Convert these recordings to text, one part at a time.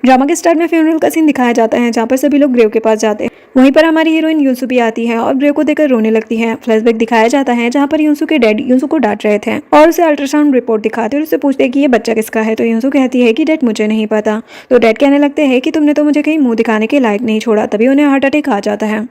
Drama के start में funeral का सीन दिखाया जाता है जहाँ पर सभी लोग ग्रेव के पास जाते हैं। वहीं पर हमारी हीरोइन यूसु भी आती है और ग्रेव को देखकर रोने लगती है। फ्लैशबैक दिखाया जाता है जहाँ पर यूसु के डैड यूसु को डांट रहे थे और उसे अल्ट्रासाउंड रिपोर्ट दिखाते और उससे पूछते हैं कि ये बच्चा किसका है। तो यूसु कहती है कि डैड मुझे नहीं पता। तो डैड कहने लगते हैं कि तुमने तो मुझे कहीं मुंह दिखाने के लायक नहीं छोड़ा। तभी उन्हें हार्ट अटैक आ जाता है।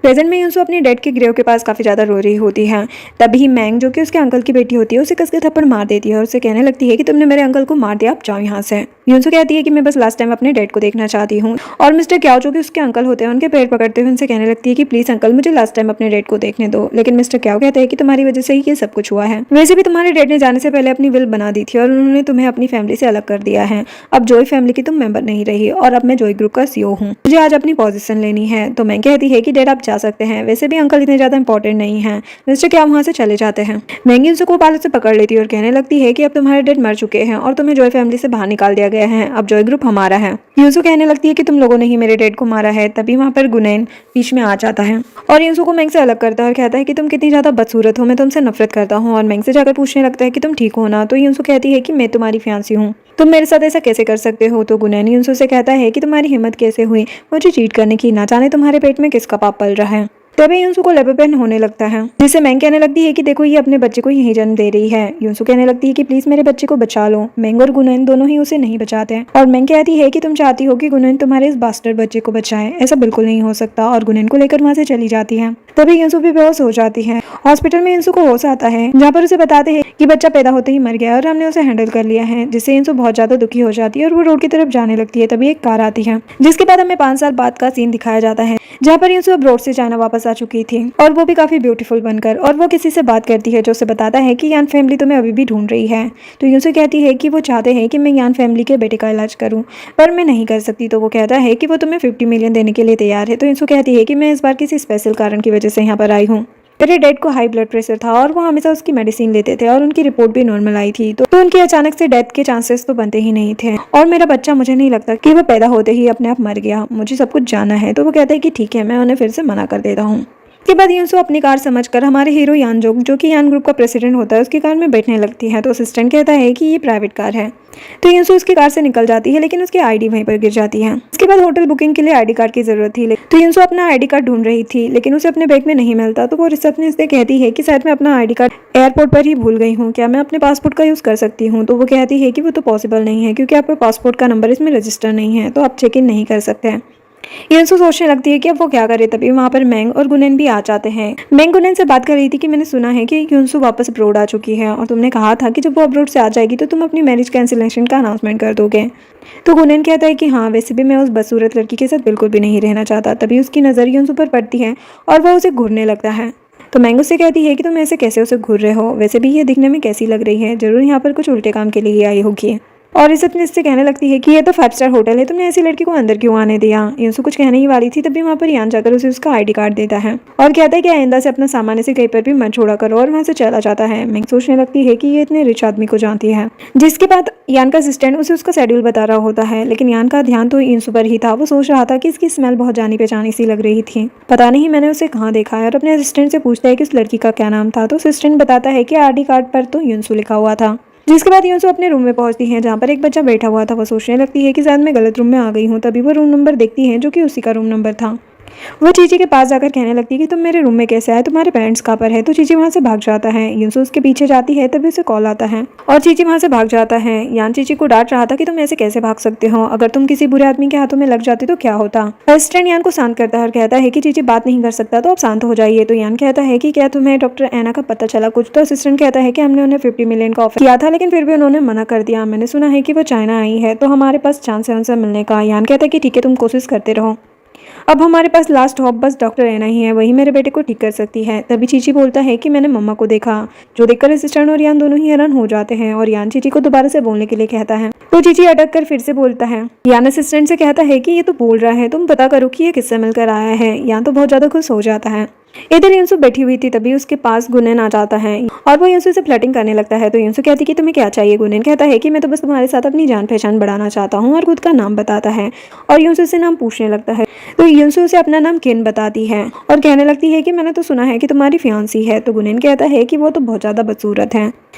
प्रेजेंट में यूसु अपने डैड के ग्रेव के पास काफी ज्यादा रो रही होती है। तभी मैंग जो कि उसके अंकल की बेटी होती है उसे कसके थप्पड़ मार देती है और उसे कहने लगती है कि तुमने मेरे अंकल को मार दिया, आप जाओ यहाँ से। यूसु कहती है कि मैं बस लास्ट टाइम अपने डैड को देखना चाहती हूँ। और मिस्टर क्याओ जो कि उसके अंकल होते हैं उनके पैर पकड़ते हुए उनसे कहने लगती है कि प्लीज अंकल मुझे लास्ट टाइम अपने डैड को देखने दो। लेकिन मिस्टर क्याओ कहते हैं कि तुम्हारी वजह से ही ये सब कुछ हुआ है। वैसे भी तुम्हारे डैड ने जाने से पहले अपनी विल बना दी थी और उन्होंने तुम्हें अपनी फैमिली से अलग कर दिया है। अब जॉय फैमिली की तुम मेंबर नहीं रही और अब मैं जॉय ग्रुप का सीईओ हूँ। मुझे आज अपनी पोजीशन लेनी है। तो मैं कहती है कि डैड आप जा सकते हैं, वैसे भी अंकल इतने ज्यादा इंपॉर्टेंट नहीं है। मिस्टर क्याओ वहां से चले जाते हैं। मैंगी यूसु को पालत से पकड़ लेती है और कहने लगती है कि अब तुम्हारे डैड मर चुके हैं और तुम्हें जॉय फैमिली से बाहर निकाल दिया गया है। अब जॉय ग्रुप हमारा है। यूसु कहने लगती है कि तुम लोगों ने ही मेरे डैड को मारा है। तभी वहां पर गुनैन बीच में आ जाता है और यूसु को मैंग से अलग करता है और कहता है कि तुम कितनी ज्यादा बदसूरत हो, मैं तुमसे नफरत करता हूँ। और मैंग से जाकर पूछने लगता है कि तुम ठीक हो ना। तो यूसु कहती है कि मैं तुम्हारी फियांसी हूँ, तुम मेरे साथ ऐसा कैसे कर सकते हो। तो गुनैन यूसु से कहता है कि तुम्हारी हिम्मत कैसे हुई मुझे चीट करने की, ना जाने तुम्हारे पेट में किसका पाप पल रहा है। तभी यूसु को लेबर पेन होने लगता है जिससे मैंग कहने लगती है कि देखो ये अपने बच्चे को यही जन्म दे रही है। यूसु कहने लगती है कि प्लीज मेरे बच्चे को बचा लो। मैंग और गुनैन दोनों ही उसे नहीं बचाते हैं और मैंग कहती है कि तुम चाहती हो कि गुनैन तुम्हारे इस बास्टर्ड बच्चे को बचाए, ऐसा बिल्कुल नहीं हो सकता। और गुनैन को लेकर वहां से चली जाती है। तभी यूसु भी बेहोश हो जाती है। हॉस्पिटल में यूसु को होश आता है जहाँ पर उसे बताते हैं कि बच्चा पैदा होते ही मर गया और हमने उसे हैंडल कर लिया है, जिससे यूसु बहुत ज्यादा दुखी हो जाती है और वो रोड की तरफ जाने लगती है। तभी एक कार आती है जिसके बाद हमें 5 साल बाद का सीन दिखाया जाता है जहाँ पर यूसु अब रोड से चाइना वापस आ चुकी थी और वो भी काफी ब्यूटीफुल बनकर। और वो किसी से बात करती है जो उसे बताता है कि यान फैमिली तुम्हें अभी भी ढूंढ रही है। तो यूसु कहती है कि वो चाहते हैं कि मैं यान फैमिली के बेटे का इलाज करूं पर मैं नहीं कर सकती। तो वो कहता है कि वो तुम्हें 50 मिलियन देने के लिए तैयार है। तो यूसु कहती है कि मैं इस बार किसी स्पेशल कारण की वजह से यहाँ पर आई हूँ। मेरे डैड को हाई ब्लड प्रेशर था और वो हमेशा उसकी मेडिसिन लेते थे और उनकी रिपोर्ट भी नॉर्मल आई थी। तो उनकी अचानक से डेथ के चांसेस तो बनते ही नहीं थे और मेरा बच्चा मुझे नहीं लगता कि वो पैदा होते ही अपने आप मर गया, मुझे सब कुछ जाना है। तो वो कहता है कि ठीक है, मैं उन्हें फिर से मना कर देता हूँ। के बाद यूसु अपनी कार समझकर हमारे हीरो यानजोंग जो कि यान ग्रुप का प्रेसिडेंट होता है उसकी कार में बैठने लगती है। तो असिस्टेंट कहता है कि ये प्राइवेट कार है। तो यूसु उसकी कार से निकल जाती है लेकिन उसकी आईडी वहीं पर गिर जाती है। इसके बाद होटल बुकिंग के लिए आईडी कार्ड की जरूरत थी। तो यूसु अपना आईडी कार्ड ढूंढ रही थी लेकिन उसे अपने बैग में नहीं मिलता। तो वो रिसेप्शनिस्ट से कहती है कि शायद मैं अपना आईडी कार्ड एयरपोर्ट पर ही भूल गई हूँ, क्या मैं अपने पासपोर्ट का यूज कर सकती हूँ। तो वो कहती है कि वो तो पॉसिबल नहीं है क्योंकि आपका पासपोर्ट का नंबर इसमें रजिस्टर नहीं है, तो आप चेक इन नहीं कर सकते। यूसु सोचने लगती है कि अब वो क्या करे। तभी वहाँ पर मैंग और गुनैन भी आ जाते हैं। मैंग गुनैन से बात कर रही थी कि मैंने सुना है कि यूसु वापस अब्रोड आ चुकी है और तुमने कहा था कि जब वो अब्रोड से आ जाएगी तो तुम अपनी मैरिज कैंसिलेशन का अनाउंसमेंट कर दोगे। तो गुनैन कहता है कि हाँ, वैसे भी मैं उस बदसूरत लड़की के साथ बिल्कुल भी नहीं रहना चाहता। तभी उसकी नज़र यूसु पर पड़ती है और वह उसे घूरने लगता है। तो मैंग उससे कहती है कि तुम ऐसे कैसे उसे घूर रहे हो, वैसे भी ये दिखने में कैसी लग रही है, जरूर यहाँ पर कुछ उल्टे काम के लिए आई होगी। और रिसेप्शनिस्ट से कहने लगती है कि ये तो 5 स्टार होटल है, तुमने ऐसी लड़की को अंदर क्यों आने दिया। यूसु कुछ कहने ही वाली थी तभी वहाँ पर यान जाकर उसे उसका आईडी कार्ड देता है और कहता है कि आइंदा से अपना सामान ऐसे कहीं पर भी मत छोड़ा करो और वहाँ से चला जाता है। मैं सोचने लगती है कि ये इतने रिच आदमी को जानती है। जिसके बाद यान का असिस्टेंट उसे उसका शेड्यूल बता रहा होता है लेकिन यान का ध्यान तो यूसु पर ही था। वो सोच रहा था कि इसकी स्मेल बहुत जानी पहचानी सी लग रही थी, पता नहीं मैंने उसे कहाँ देखा है। और अपने असिस्टेंट से पूछता है कि उस लड़की का क्या नाम था। तो असिस्टेंट बताता है कि आईडी कार्ड पर तो यूसु लिखा हुआ था। जिसके बाद यूसु अपने रूम में पहुंचती है जहाँ पर एक बच्चा बैठा हुआ था। वो सोचने लगती है कि शायद मैं गलत रूम में आ गई हूँ। तभी वो रूम नंबर देखती है जो कि उसी का रूम नंबर था। वो चीची के पास जाकर कहने लगती है कि तुम मेरे रूम में कैसे आए, तुम्हारे पेरेंट्स कहाँ पर है। तो चीची वहाँ से भाग जाता है। यूसु उसके पीछे जाती है तभी उसे कॉल आता है और चीची वहाँ से भाग जाता है। यान चीची को डांट रहा था कि तुम ऐसे कैसे भाग सकते हो, अगर तुम किसी बुरे आदमी के हाथों में लग जाते तो क्या होता। असिस्टेंट यान को शांत करता है और कहता है कि चीची बात नहीं कर सकता तो आप शांत हो जाइए। तो यान कहता है कि क्या तुम्हें डॉक्टर एना का पता चला कुछ। तो असिस्टेंट कहता है कि हमने उन्हें 50 मिलियन का ऑफर किया था लेकिन फिर भी उन्होंने मना कर दिया। मैंने सुना है कि वो चाइना आई है तो हमारे पास चांस है उनसे मिलने का। यान कहता है कि ठीक है, तुम कोशिश करते रहो, अब हमारे पास लास्ट होप बस डॉक्टर एना ही है, वही मेरे बेटे को ठीक कर सकती है। तभी चीची बोलता है कि मैंने मम्मा को देखा, जो देखकर असिस्टेंट और यान दोनों ही हैरान हो जाते हैं और यान चीची को दोबारा से बोलने के लिए कहता है। तो चीची अटक कर फिर से बोलता है। यान असिस्टेंट से कहता है कि ये तो बोल रहा है, तुम पता करो कि ये किससे मिलकर आया है। यान तो बहुत ज्यादा खुश हो जाता है। इधर यूसु बैठी हुई थी तभी उसके पास गुनैन आ जाता है और वो यूसु से फ्लर्टिंग करने लगता है। तो यूसु कहती है कि तुम्हें क्या चाहिए। गुनैन कहता है कि मैं तो बस तुम्हारे साथ अपनी जान पहचान बढ़ाना चाहता हूँ और खुद का नाम बताता है और यूसु से नाम पूछने लगता है। तो यूसु से अपना नाम किन बताती है और कहने लगती है कि मैंने तो सुना है कि तुम्हारी फियांसी है। तो गुनैन कहता है कि वो तो बहुत ज्यादा बदसूरत है,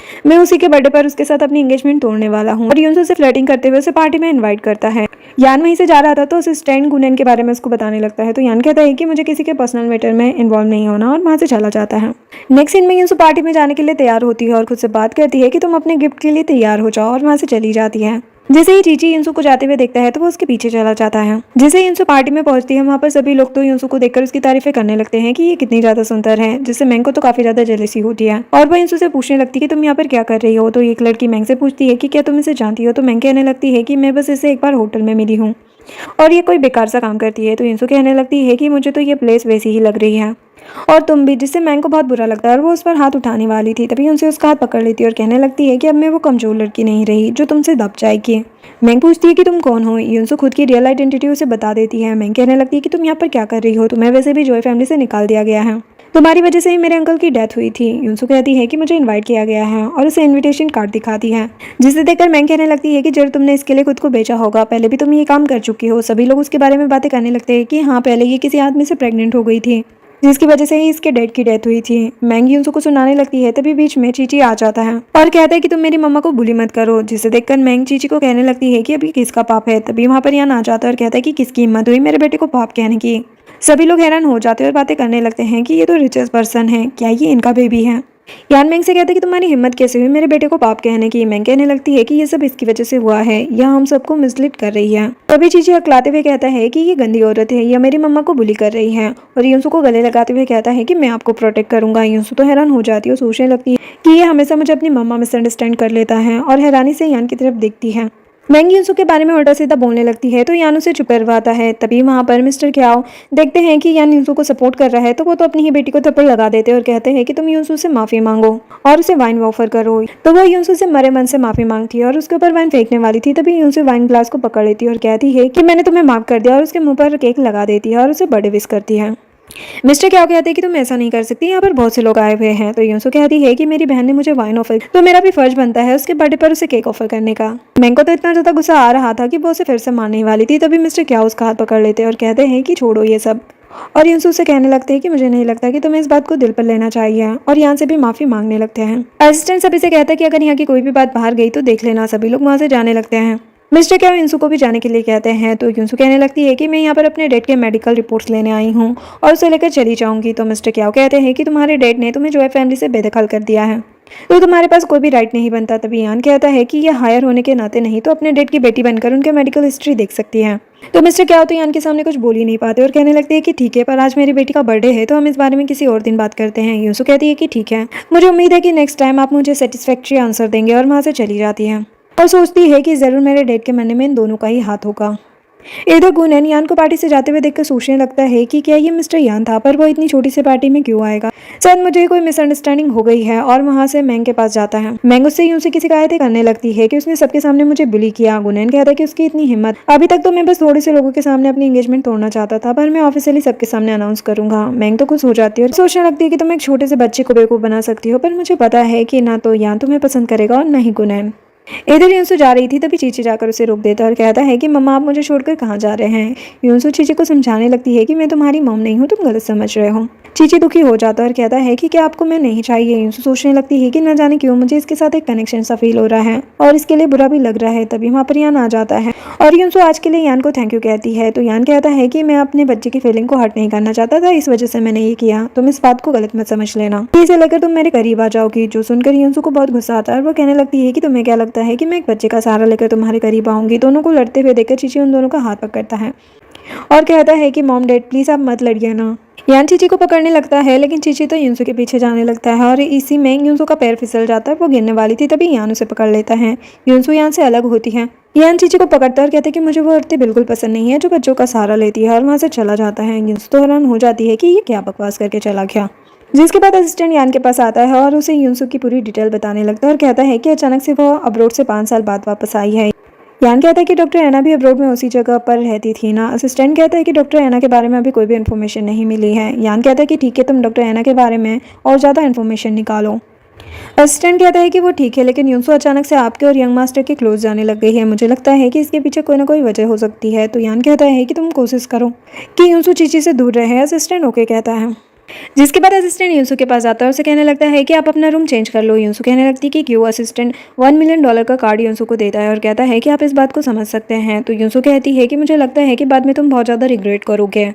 मैं उसी के बर्थडे पर उसके साथ अपनी एंगेजमेंट तोड़ने वाला हूँ। और यूसु से फ्लर्टिंग करते हुए उसे पार्टी में इन्वाइट करता है यान वहीं से जा रहा था तो असिस्टेंट गुनैन के बारे में उसको बताने लगता है। तो यान कहता है कि मुझे किसी के पर्सनल मैटर में इन्वॉल्व नहीं होना, और वहाँ से चला जाता है। नेक्स्ट सीन में यूसु पार्टी में जाने के लिए तैयार होती है और खुद से बात करती है कि तुम अपने गिफ्ट के लिए तैयार हो जाओ, और वहाँ से चली जाती है। जैसे ही चीची युनसु को जाते हुए देखता है तो वो उसके पीछे चला जाता है। जैसे ही युनसु पार्टी में पहुंचती है, वहाँ पर सभी लोग तो युनसु को देखकर उसकी तारीफें करने लगते हैं कि ये कितनी ज्यादा सुंदर है, जिससे मैंग को तो काफी ज्यादा जेलसी होती है और वह युनसु से पूछने लगती है कि तुम यहाँ पर क्या कर रही हो। तो एक लड़की मैंग से पूछती है कि क्या तुम इसे जानती हो। तो मैंग कहने लगती है कि मैं बस इसे एक बार होटल में मिली हूँ और ये कोई बेकार सा काम करती है। तो युनसु कहने लगती है कि मुझे तो ये प्लेस वैसी ही लग रही है और तुम भी, जिससे मैंग को बहुत बुरा लगता है और वो उस पर हाथ उठाने वाली थी। तभी उनसे उसका हाथ पकड़ लेती है और कहने लगती है कि अब मैं वो कमजोर लड़की नहीं रही जो तुमसे दब जाएगी। मैंग पूछती है कि तुम कौन हो। युनसु खुद की रियल आइडेंटिटी उसे बता देती है। मैंग कहने लगती है कि तुम यहाँ पर क्या कर रही हो, तुम्हें वैसे भी जॉय फैमिली से निकाल दिया गया है, तुम्हारी वजह से ही मेरे अंकल की डेथ हुई थी। युनसु कहती है कि मुझे इनवाइट किया गया है और उसे इनविटेशन कार्ड दिखाती है, जिसे देखकर मैंग कहने लगती है कि जब तुमने इसके लिए खुद को बेचा होगा, पहले भी तुम ये काम कर चुकी हो। सभी लोग उसके बारे में बातें करने लगते हैं कि हाँ, पहले ये किसी आदमी से प्रेग्नेंट हो गई थी जिसकी वजह से ही इसके डैड की डेथ हुई थी। मैंग युनसु को सुनाने लगती है, तभी बीच में चीची आ जाता है और कहता है कि तुम मेरी मम्मा को बुली मत करो, जिसे देखकर मैंग चीची को कहने लगती है कि अभी किसका पाप है। तभी वहाँ पर यान आ जाता है और कहता है कि किसकी हिम्मत हुई मेरे बेटे को पाप कहने की। सभी लोग हैरान हो जाते हैं और बातें करने लगते हैं कि ये तो रिचेस्ट पर्सन है, क्या ये इनका बेबी है। यान मैंग से कहता है कि तुम्हारी हिम्मत कैसे हुई मेरे बेटे को पाप कहने की। मैंग कहने लगती है कि ये सब इसकी वजह से हुआ है, यह हम सबको मिसलीड कर रही है। तभी चीची हकलाते हुए कहता है कि ये गंदी औरत है, यह मेरी मम्मा को बुली कर रही है, और युनसु को गले लगाते हुए कहता है कि मैं आपको प्रोटेक्ट करूंगा। युनसु तो हैरान हो जाती है और सोचने लगती है कि ये हमेशा मुझे अपनी मम्मा मिसअंडरस्टैंड कर लेता है, और हैरानी से यान की तरफ देखती है। मैंग युनसु के बारे में उल्टा सीधा बोलने लगती है तो यान उसे चुप करवाता है। तभी वहाँ पर मिस्टर क्याओ देखते हैं कि यान युनसु को सपोर्ट कर रहा है, तो वो तो अपनी ही बेटी को थप्पड़ लगा देते हैं और कहते हैं कि तुम युनसु से माफी मांगो और उसे वाइन ऑफर करो। तो वो युनसु से मरे मन से माफी मांगती है और उसके ऊपर वाइन फेंकने वाली थी। तभी युनसु वाइन ग्लास को पकड़ लेती है और कहती है कि मैंने तुम्हें माफ कर दिया, और उसके मुंह पर केक लगा देती है और उसे बर्थडे विश करती है। मिस्टर क्या कहते हैं कि तुम ऐसा नहीं कर सकती, यहाँ पर बहुत से लोग आए हुए हैं। तो युनसु कहती है कि मेरी बहन ने मुझे वाइन ऑफर, तो मेरा भी फर्ज बनता है उसके बर्थडे पर उसे केक ऑफर करने का। मैंग को तो इतना ज्यादा गुस्सा आ रहा था कि वो उसे फिर से मारने वाली थी। तभी मिस्टर क्या उसका हाथ पकड़ लेते हैं और कहते हैं कि छोड़ो ये सब, और युनसु से कहने लगते हैं कि मुझे नहीं लगता कि तुम्हें इस बात को दिल पर लेना चाहिए, और यहाँ से भी माफी मांगने लगते हैं। असिस्टेंट सभी से कहता है कि अगर यहाँ की कोई भी बात बाहर गई तो देख लेना। सभी लोग वहाँ से जाने लगते हैं। मिस्टर क्या युनसु को भी जाने के लिए कहते हैं। तो युनसु कहने लगती है कि मैं यहाँ पर अपने डैड के मेडिकल रिपोर्ट्स लेने आई हूँ और उसे लेकर चली जाऊंगी। तो मिस्टर क्या कहते हैं कि तुम्हारे डैड ने तुम्हें जॉय फैमिली से बेदखल कर दिया है, तो तुम्हारे पास कोई भी राइट नहीं बनता। तभी यान कहता है कि यह हायर होने के नाते नहीं तो अपने डैड की बेटी बनकर उनके मेडिकल हिस्ट्री देख सकती है। तो मिस्टर क्या तो यान के सामने कुछ बोल ही नहीं पाते और कहने लगते हैं कि ठीक है, पर आज मेरी बेटी का बर्थडे है तो हम इस बारे में किसी और दिन बात करते हैं। युनसु कहती है कि ठीक है, मुझे उम्मीद है कि नेक्स्ट टाइम आप मुझे सेटिस्फैक्ट्री आंसर देंगे, और वहाँ से चली जाती है और सोचती है कि जरूर मेरे डैड के मरने में इन दोनों का ही हाथ होगा। इधर गुनैन यान को पार्टी से जाते हुए देखकर सोचने लगता है कि क्या ये मिस्टर यान था, पर वो इतनी छोटी सी पार्टी में क्यों आएगा। शायद मुझे कोई मिसअंडरस्टैंडिंग हो गई है, और वहाँ से मैंग के पास जाता है। मैंग उससे यूं से किसी शिकायतें करने लगती है कि उसने सबके सामने मुझे बुली किया। गुनैन कहता है कि उसकी इतनी हिम्मत, अभी तक तो मैं बस थोड़े से लोगों के सामने अपनी एंगेजमेंट तोड़ना चाहता था, पर मैं ऑफिशियली सबके सामने अनाउंस करूंगा। मैंग तो खुश हो जाती है और सोचने लगती है कि तुम एक छोटे से बच्चे को बेवकूफ बना सकती हो, पर मुझे पता है कि ना तो यान तुम्हें पसंद करेगा और न ही गुनैन। इधर युनसु जा रही थी, तभी चीची जाकर उसे रोक देता है और कहता है कि मम्मा आप मुझे छोड़कर कहाँ जा रहे हैं। युनसु चीची को समझाने लगती है कि मैं तुम्हारी मॉम नहीं हूँ, तुम गलत समझ रहे हो। चीची दुखी हो जाता है और कहता है कि क्या आपको मैं नहीं चाहिए। युनसु सोचने लगती है कि न जाने क्यों मुझे इसके साथ एक कनेक्शन सा फील हो रहा है और इसके लिए बुरा भी लग रहा है। तभी वहाँ पर यान आ जाता है और युनसु आज के लिए यान को थैंक यू कहती है। तो यान कहता है कि मैं अपने बच्चे की फीलिंग को हर्ट नहीं करना चाहता था, इस वजह से मैंने ये किया, तुम इस बात को गलत मत समझ लेना, इसे लेकर तुम मेरे करीब आ जाओगी। जो सुनकर युनसु को बहुत गुस्सा आता है और वो कहने लगती है कि तुम्हें क्या लगता है कि मैं एक बच्चे का सहारा लेकर तुम्हारे करीब आऊंगी। दोनों को लड़ते हुए देखकर चीची उन दोनों का हाथ पकड़ता है और कहता है कि मॉम डैड प्लीज आप मत लड़िए ना। यान चीची को पकड़ने लगता है, लेकिन चीची तो युनसु के पीछे जाने लगता है और इसी में युनसु का पैर फिसल जाता है, वो गिरने वाली थी। तभी यान उसे पकड़ लेता है। युनसु यान से अलग होती है। यान चीची को पकड़ता है और कहते हैं कि मुझे वो औरतें बिल्कुल पसंद नहीं है जो बच्चों का सहारा लेती है, और वहाँ से चला जाता है। युनसु तो हैरान हो जाती है कि ये क्या बकवास करके चला गया। जिसके बाद असिस्टेंट यान के पास आता है और उसे युनसु की पूरी डिटेल बताने लगता है और कहता है कि अचानक से वो अब्रोड से 5 साल बाद वापस आई है। यान कहता है कि डॉक्टर एना भी अब्रोड में उसी जगह पर रहती थी ना। असिस्टेंट कहता है कि डॉक्टर एना के बारे में अभी कोई भी इन्फॉर्मेशन नहीं मिली है। यान कहता है कि ठीक है, तुम डॉक्टर एना के बारे में और ज़्यादा इन्फॉर्मेशन निकालो। असिस्टेंट कहता है कि वो ठीक है, लेकिन युनसु अचानक से आपके और यंग मास्टर के क्लोज जाने लग गई है, मुझे लगता है कि इसके पीछे कोई ना कोई वजह हो सकती है। तो यान कहता है कि तुम कोशिश करो कि युनसु चीची से दूर रहे। असिस्टेंट ओके कहता है। जिसके बाद असिस्टेंट यूसु के पास आता है और उसे कहने लगता है कि आप अपना रूम चेंज कर लो। यूसु कहने लगती है कि क्यों। असिस्टेंट $1 मिलियन का कार्ड यूसु को देता है और कहता है कि आप इस बात को समझ सकते हैं। तो यूसु कहती है कि मुझे लगता है कि बाद में तुम बहुत ज़्यादा रिग्रेट करोगे,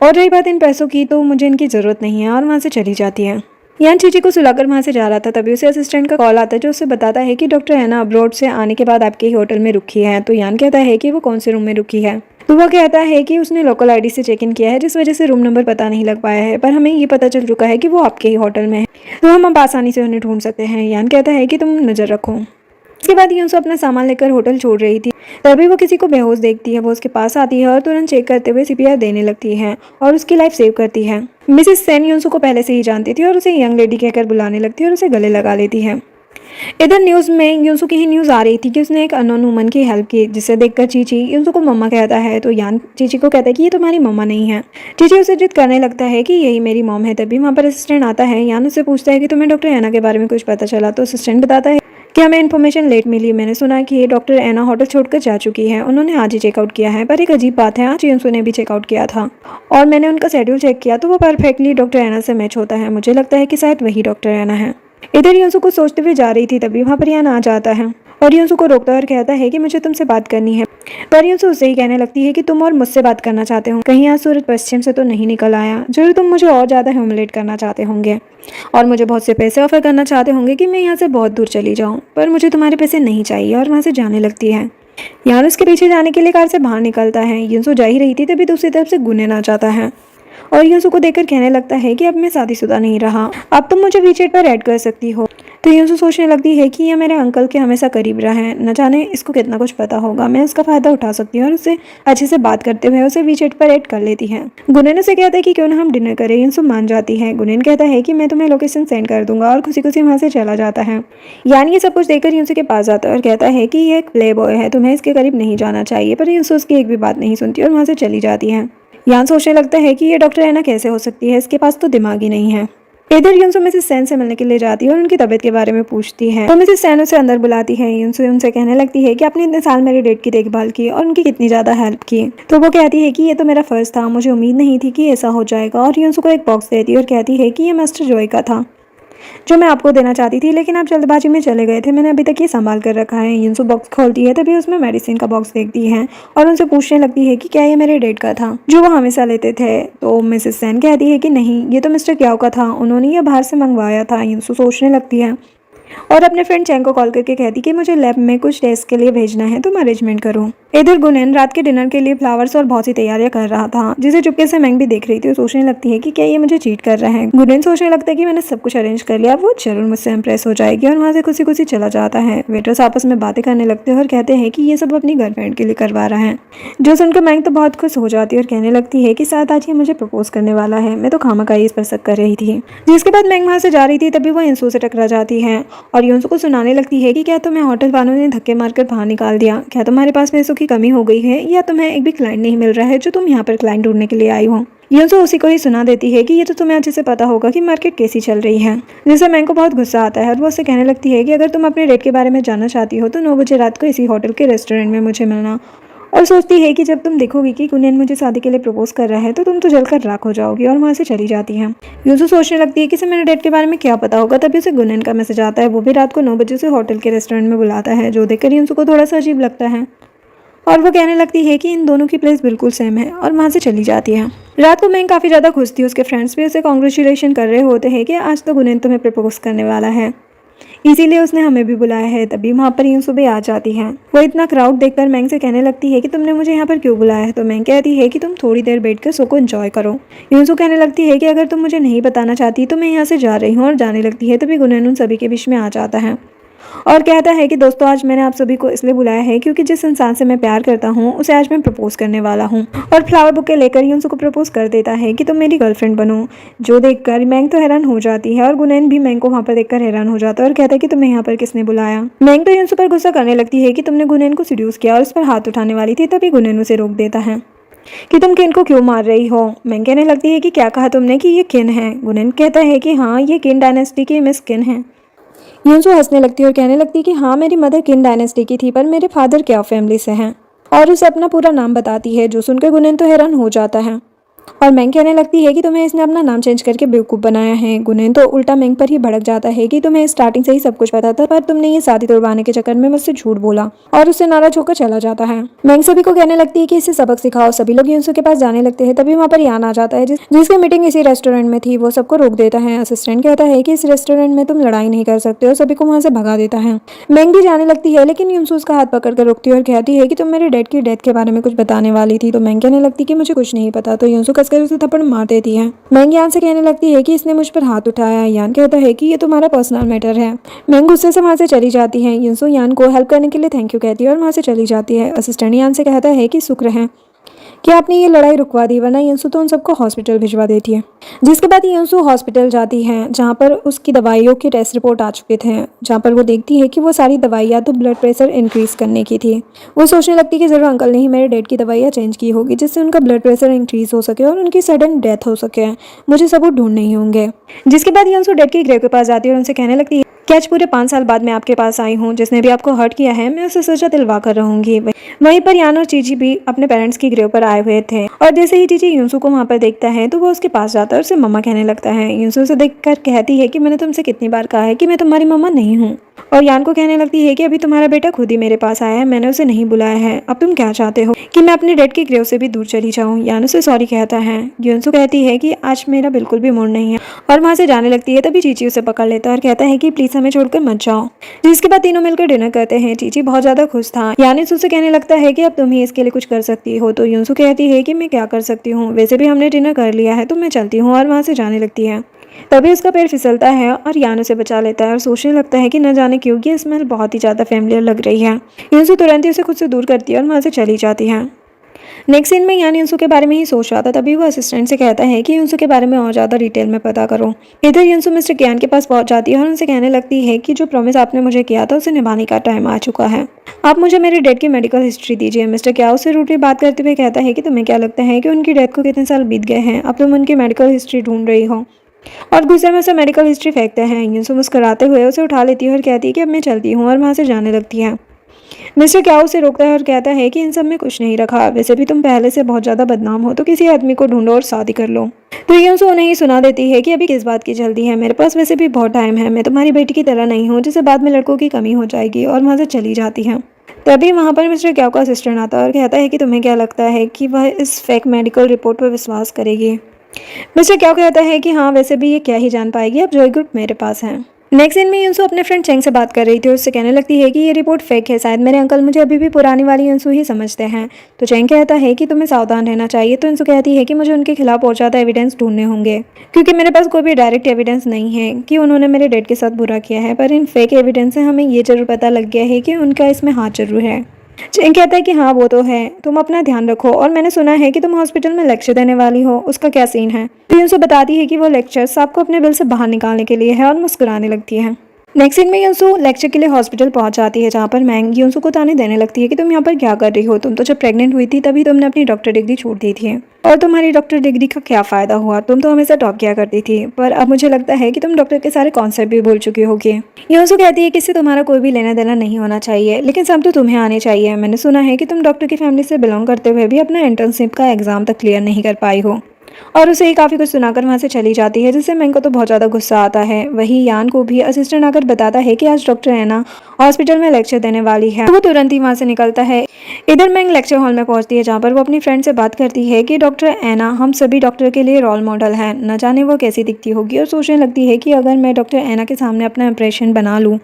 और रही बात इन पैसों की तो मुझे इनकी ज़रूरत नहीं है, और वहाँ से चली जाती है। यान चीची को सुलाकर वहाँ से जा रहा था, तभी उसे असिस्टेंट का कॉल आता है जो उसे बताता है कि डॉक्टर एना अब्रॉड से आने के बाद आपके ही होटल में रुकी है। तो यान कहता है कि वो कौन से रूम में रुकी है। तो वो कहता है कि उसने लोकल आईडी से चेक इन किया है, जिस वजह से रूम नंबर पता नहीं लग पाया है, पर हमें ये पता चल चुका है कि वो आपके ही होटल में है, तो हम अब आसानी से उन्हें ढूंढ सकते हैं। यान कहता है कि तुम नज़र रखो। इसके बाद यूसु अपना सामान लेकर होटल छोड़ रही थी, तभी वो किसी को बेहोश देखती है। वो उसके पास आती है और तुरंत चेक करते हुए सीपीआर देने लगती है और उसकी लाइफ सेव करती है। मिसेस सेन यूसु को पहले से ही जानती थी और उसे यंग लेडी कहकर बुलाने लगती है और उसे गले लगा लेती है। इधर न्यूज़ में यूसु की ही न्यूज़ आ रही थी कि उसने एक अननोन वुमन की हेल्प की, जिसे देखकर चीची यूसु को मम्मा कहता है। तो यान चीची को कहता है कि ये तुम्हारी मम्मा नहीं है। चीची उसे जिद करने लगता है कि यही मेरी मॉम है। तभी वहाँ पर असिस्टेंट आता है। यान उससे पूछता है कि तुम्हें डॉक्टर एना के बारे में कुछ पता चला। तो असिस्टेंट बताता है कि हमें इन्फॉर्मेशन लेट मिली। मैंने सुना कि डॉक्टर एना होटल छोड़कर जा चुकी है। उन्होंने आज ही चेकआउट किया है, पर एक अजीब बात है, आज यूसु ने भी चेकआउट किया था और मैंने उनका शेड्यूल चेक किया तो वो परफेक्टली डॉक्टर एना से मैच होता है। मुझे लगता है कि शायद वही डॉक्टर एना है। इधर यूसु को सोचते हुए जा रही थी, तभी वहाँ पर यान आ जाता है और यूसु को रोकता है और कहता है कि मुझे तुमसे बात करनी है। पर यूसु उससे ही कहने लगती है कि तुम और मुझसे बात करना चाहते हो, कहीं आज सूरज पश्चिम से तो नहीं निकल आया। जरूर तुम मुझे और ज़्यादा ह्यूमिलेट करना चाहते होंगे और मुझे बहुत से पैसे ऑफर करना चाहते होंगे कि मैं यहाँ से बहुत दूर चली जाऊँ, पर मुझे तुम्हारे पैसे नहीं चाहिए। और वहाँ से जाने लगती है। यान उसके पीछे जाने के लिए कार से बाहर निकलता है। यूसु जा ही रही थी, तभी दूसरी तरफ से गुनेन आ जाता है और यूसु को देखकर कहने लगता है कि अब मैं शादीशुदा नहीं रहा, अब तुम मुझे वीचेट पर ऐड कर सकती हो। तो यूसु सोचने लगती है कि यह मेरे अंकल के हमेशा करीब रहा है, न जाने इसको कितना कुछ पता होगा, मैं इसका फ़ायदा उठा सकती हूँ। और उससे अच्छे से बात करते हुए उसे वीचेट पर ऐड कर लेती है। गुनेन उसे कहता है कि क्यों ना हम डिनर करें। यूसु मान जाती है। गुनेन कहता है कि मैं तुम्हें लोकेशन सेंड कर दूंगा और खुशी खुशी वहाँ से चला जाता है। यानी ये सब कुछ देखकर यूसु के पास आता है और कहता है कि यह एक प्ले बॉय है, तुम्हें इसके करीब नहीं जाना चाहिए। पर यूसु उसकी एक भी बात नहीं सुनती और वहाँ से चली जाती है। यान सोचने लगता है कि ये डॉक्टर एना कैसे हो सकती है, इसके पास तो दिमाग ही नहीं है। इधर यूसु मिसेस सेन से मिलने के लिए जाती है और उनकी तबीयत के बारे में पूछती है। तो मिसेस सेन उसे अंदर बुलाती है। यूसु उनसे कहने लगती है कि आपने इतने साल मेरे डैड की देखभाल की और उनकी कितनी ज़्यादा हेल्प की। तो वो कहती है कि ये तो मेरा फर्ज था, मुझे उम्मीद नहीं थी कि ऐसा हो जाएगा। और यूसु को एक बॉक्स देती है और कहती है कि ये मिस्टर जॉय का था, जो मैं आपको देना चाहती थी, लेकिन आप जल्दबाजी में चले गए थे, मैंने अभी तक ये संभाल कर रखा है। यूसु बॉक्स खोलती है, तभी उसमें मेडिसिन का बॉक्स देखती है और उनसे पूछने लगती है कि क्या ये मेरे डैड का था, जो वो हमेशा लेते थे। तो मिसेस सेन कहती है कि नहीं, ये तो मिस्टर क्याओ का था, उन्होंने ये बाहर से मंगवाया था। यूसु सोचने लगती है और अपने फ्रेंड चैंग को कॉल करके कहती कि मुझे लैब में कुछ टेस्ट के लिए भेजना है, तुम अरेंजमेंट करो। इधर गुनेन रात के डिनर के लिए फ्लावर्स और बहुत सी तैयारियां कर रहा था, जिसे चुपके से मैंग भी देख रही थी और सोचने लगती है कि क्या ये मुझे चीट कर रहा है। गुनेन सोचने लगता है कि मैंने सब कुछ अरेंज कर लिया, वो जरूर मुझसे इंप्रेस हो जाएगी और वहाँ से खुशी खुशी चला जाता है। वेटर्स आपस में बातें करने लगते हैं और कहते हैं कि ये सब अपनी गर्लफ्रेंड के लिए करवा रहा है, जो सुनकर मैंग तो बहुत खुश हो जाती है और कहने लगती है कि शायद आज ये मुझे प्रपोज करने वाला है, मैं तो खामखाई इस पर शक कर रही थी। जिसके बाद मैंग वहाँ से जा रही थी, तभी वो यूसु से टकरा जाती है और यूसु को सुनाने लगती है कि क्या तुम्हें होटल वालों ने धक्के मारकर बाहर निकाल दिया, क्या तुम्हारे पास पैसों की कमी हो गई है, या तुम्हें एक भी क्लाइंट नहीं मिल रहा है जो तुम यहाँ पर क्लाइंट ढूंढने के लिए आई हो। यूसु उसी को ही सुना देती है कि ये तो तुम्हें अच्छे से पता होगा कि मार्केट कैसी चल रही है। जिससे मैंग को बहुत गुस्सा आता है और वो उससे कहने लगती है कि अगर तुम अपने रेट के बारे में जानना चाहती हो तो 9 बजे रात को इसी होटल के रेस्टोरेंट में मुझे मिलना। और सोचती है कि जब तुम देखोगी कि गुनेन मुझे शादी के लिए प्रपोज कर रहा है तो तुम तो जलकर राख हो जाओगी, और वहाँ से चली जाती है। यूसु सोचने लगती है कि इसे मेरे डेट के बारे में क्या पता होगा, तभी उसे गुनेन का मैसेज आता है। वो भी रात को 9 बजे से होटल के रेस्टोरेंट में बुलाता है, जो देखकर यूसु को थोड़ा सा अजीब लगता है और वो कहने लगती है कि इन दोनों की प्लेस बिल्कुल सेम है, और वहाँ से चली जाती है। रात को मैंग काफ़ी ज़्यादा खुश थी, उसके फ्रेंड्स भी उसे कॉन्ग्रेचुलेशन कर रहे होते हैं कि आज तो गुनेन तुम्हें प्रपोज करने वाला है, इसीलिए उसने हमें भी बुलाया है। तभी वहाँ पर यूसु भी आ जाती है। वो इतना क्राउड देखकर मैंग से कहने लगती है कि तुमने मुझे यहाँ पर क्यों बुलाया है। तो मैंग कहती है कि तुम थोड़ी देर बैठकर शो को एंजॉय करो। यूसु कहने लगती है कि अगर तुम मुझे नहीं बताना चाहती तो मैं यहाँ से जा रही हूँ, और जाने लगती है। तभी गुनेन उन सभी के बीच में आ जाता है और कहता है कि दोस्तों, आज मैंने आप सभी को इसलिए बुलाया है क्योंकि जिस इंसान से मैं प्यार करता हूँ उसे आज मैं प्रपोज करने वाला हूँ। और फ्लावर बुके लेकर यूसु को प्रपोज कर देता है कि तुम मेरी गर्लफ्रेंड बनो। जो देखकर मैंग तो हैरान हो जाती है और गुनेन भी मैंग को वहाँ पर देखकर हैरान हो जाता है और कहता है कि तुम्हें यहाँ पर किसने बुलाया। मैंग तो यूसु पर गुस्सा करने लगती है कि तुमने गुनेन को सीड्यूस किया और उस पर हाथ उठाने वाली थी, तभी गुनेन उसे रोक देता है कि तुम किन को क्यों मार रही हो। मैंग कहने लगती है कि क्या कहा तुमने कि ये किन है। गुनेन कहता है कि हाँ, ये किन डायनेस्टी की मिस किन है। यूसु हंसने लगती है और कहने लगती है कि हाँ, मेरी मदर किन डायनेस्टी की थी, पर मेरे फादर क्या फैमिली से हैं, और उसे अपना पूरा नाम बताती है, जो सुनकर गुनेन तो हैरान हो जाता है और मैंग कहने लगती है कि तुम्हें इसने अपना नाम चेंज करके बेवकूफ़ बनाया है। गुनैन तो उल्टा मैंग पर ही भड़क जाता है कि तुम्हें स्टार्टिंग से ही सब कुछ पता था, पर तुमने ये शादी तोड़वाने के चक्कर में मुझसे झूठ बोला, और उससे नाराज होकर चला जाता है। मैंग सभी को कहने लगती है कि इसे सबक सिखाओ। सभी लोग युनसू के पास जाने लगते हैं, तभी वहाँ पर यान आ जाता है जिसकी मीटिंग इसी रेस्टोरेंट में थी। वो सबको रोक देता है। असिस्टेंट कहता है कि इस रेस्टोरेंट में तुम लड़ाई नहीं कर सकते, और सभी को वहाँ से भगा देता है। मैंग भी जाने लगती है, लेकिन युनसू उसका हाथ पकड़कर रोकती है और कहती है कि तुम मेरे डैड की डेथ के बारे में कुछ बताने वाली थी। तो मैंग कहने लगती है कि मुझे कुछ नहीं पता। तो युनसू कसकर उसे थप्पड़ मार देती है। मैंग यान से कहने लगती है कि इसने मुझ पर हाथ उठाया। यान कहता है कि ये तुम्हारा पर्सनल मैटर है। मैंग गुस्से से वहाँ से चली जाती है। युनसू यान को हेल्प करने के लिए थैंक यू कहती है और वहाँ से चली जाती है। असिस्टेंट यान से कहता है कि शुक्र है कि आपने ये लड़ाई रुकवा दी, वरना युनसू तो उन सबको हॉस्पिटल भिजवा देती है। जिसके बाद युनसू हॉस्पिटल जाती है, जहाँ पर उसकी दवाइयों के टेस्ट रिपोर्ट आ चुके थे, जहाँ पर वो देखती है कि वो सारी दवाइयाँ तो ब्लड प्रेशर इंक्रीज करने की थी। वो सोचने लगती है कि जरूर अंकल ने ही मेरे डैड की दवाइयाँ चेंज की होगी, जिससे उनका ब्लड प्रेशर इंक्रीज हो सके और उनकी सडन डेथ हो सके। मुझे सबूत ढूंढने ही होंगे। जिसके बाद युनसू डैड के ग्रेव के पास जाती है और उनसे कहने लगती है कि आज पूरे 5 साल बाद मैं आपके पास आई हूँ। जिसने भी आपको हर्ट किया है, मैं उसे सजा दिलवा कर रहूंगी। वहीं पर यान और चीची भी अपने पेरेंट्स की ग्रेव पर आए हुए थे, और जैसे ही चीची युनसू को वहाँ पर देखता है तो वो उसके पास जाता है और उसे मम्मा कहने लगता है। युनसू उसे देखकर कहती है कि मैंने तुमसे कितनी बार कहा है कि मैं तुम्हारी मम्मा नहीं हूँ। और यान को कहने लगती है कि अभी तुम्हारा बेटा खुद ही मेरे पास आया है, मैंने उसे नहीं बुलाया है। अब तुम क्या चाहते हो, कि मैं अपने डैड की ग्रेव से भी दूर चली जाऊँ? यान उसे सॉरी कहता है। युनसू कहती है कि आज मेरा बिल्कुल भी मूड नहीं है, और वहाँ से जाने लगती है। तभी चीची उसे पकड़ लेता है और कहता है कि प्लीज हमें छोड़कर मत जाओ। जिसके बाद तीनों मिलकर डिनर करते हैं। चीची बहुत ज्यादा खुश था। यान उसे कहने लगता है कि अब तुम ही इसके लिए कुछ कर सकती हो। तो युनसू कहती है कि मैं क्या कर सकती हूँ, वैसे भी हमने डिनर कर लिया है, तो मैं चलती हूँ, और वहाँ से जाने लगती है। तभी उसका पैर फिसलता है और यान उसे बचा लेता है और सोचने लगता है कि न जाने क्यों ये स्मेल बहुत ही ज़्यादा फैमिलियर लग रही है। युनसू तुरंत ही उसे खुद से दूर करती है और वहाँ से चली जाती है। नेक्स्ट सीन में यान युनसू के बारे में ही सोच रहा था, तभी वो असिस्टेंट से कहता है कि युनसू के बारे में और ज़्यादा डिटेल में पता करो। इधर युनसू मिस्टर कियान के पास पहुंच जाती है और उनसे कहने लगती है कि जो प्रॉमिस आपने मुझे किया था उसे निभाने का टाइम आ चुका है। आप मुझे मेरे डैड की मेडिकल हिस्ट्री दीजिए। मिस्टर क्या उससे रूटली बात करते हुए कहता है कि तुम्हें क्या लगता है कि उनकी डेथ को कितने साल बीत गए हैं, अब तुम उनकी मेडिकल हिस्ट्री ढूंढ रही हो? और गुस्से में उसे मेडिकल हिस्ट्री फेंकते हैं। युनसू मुस्कुराते हुए उसे उठा लेती है और कहती है कि अब मैं चलती हूँ, और वहाँ से जाने लगती है। मिस्टर क्या उसे रोकता है और कहता है कि इन सब में कुछ नहीं रखा, वैसे भी तुम पहले से बहुत ज़्यादा बदनाम हो, तो किसी आदमी को ढूंढो और शादी कर लो। तो युनसू उन्हें ही सुना देती है कि अभी किस बात की जल्दी है, मेरे पास वैसे भी बहुत टाइम है, मैं तुम्हारी बेटी की तरह नहीं हूँ जिसे बाद में लड़कों की कमी हो जाएगी, और वहाँ से चली जाती है। तभी वहाँ पर मिस्टर क्या का असिस्टेंट आता है और कहता है कि तुम्हें क्या लगता है कि वह इस फेक मेडिकल रिपोर्ट पर विश्वास करेगी? मिस्टर क्या कहता है कि हाँ, वैसे भी ये क्या ही जान पाएगी, अब जॉय ग्रुप मेरे पास है। नेक्स्ट सीन में युनसू अपने फ्रेंड चेंग से बात कर रही थी और उससे कहने लगती है कि ये रिपोर्ट फेक है, शायद मेरे अंकल मुझे अभी भी पुरानी वाली युनसू ही समझते हैं। तो चेंग कहता है कि तुम्हें सावधान रहना चाहिए। तो युनसू कहती है कि मुझे उनके खिलाफ और ज़्यादा एविडेंस ढूंढने होंगे, क्योंकि मेरे पास कोई भी डायरेक्ट एविडेंस नहीं है कि उन्होंने मेरे डैड के साथ बुरा किया है, पर इन फेक एविडेंस से हमें ये जरूर पता लग गया है कि उनका इसमें हाथ जरूर है। चेंग कहता है कि हाँ वो तो है, तुम अपना ध्यान रखो, और मैंने सुना है कि तुम हॉस्पिटल में लेक्चर देने वाली हो, उसका क्या सीन है? तो युनसू बताती है कि वो लेक्चर्स आपको अपने बिल से बाहर निकालने के लिए है, और मुस्कुराने लगती है। नेक्स्ट सीन में युनसू लेक्चर के लिए हॉस्पिटल पहुंच जाती है, जहाँ पर मैंग युनसू को ताने देने लगती है कि तुम यहाँ पर क्या कर रही हो, तुम तो जब प्रेग्नेंट हुई थी तभी तुमने अपनी डॉक्टर डिग्री छोड़ दी थी, और तुम्हारी डॉक्टर डिग्री का क्या फ़ायदा हुआ, तुम तो हमेशा टॉप किया करती थी, पर अब मुझे लगता है कि तुम डॉक्टर के सारे कॉन्सेप्ट भी भूल चुकी होगी। युनसू कहती है कि इससे तुम्हारा कोई भी लेना देना नहीं होना चाहिए, लेकिन सब तो तुम्हें आने चाहिए। मैंने सुना है कि तुम डॉक्टर की फैमिली से बिलोंग करते हुए भी अपना इंटर्नशिप का एग्जाम तक क्लियर नहीं कर पाई हो। और उसे ही काफ़ी कुछ सुनाकर वहाँ से चली जाती है, जिससे मैंग को तो बहुत ज़्यादा गुस्सा आता है। वही यान को भी असिस्टेंट आकर बताता है कि आज डॉक्टर एना हॉस्पिटल में लेक्चर देने वाली है, तो वो तुरंत ही वहाँ से निकलता है। इधर मैंग लेक्चर हॉल में पहुँचती है, जहाँ पर वो अपनी फ्रेंड से बात करती है कि डॉक्टर एना हम सभी डॉक्टर के लिए रोल मॉडल है, न जाने वो कैसी दिखती होगी, और सोचने लगती है कि अगर मैं डॉक्टर एना के सामने अपना इंप्रेशन बना लूँ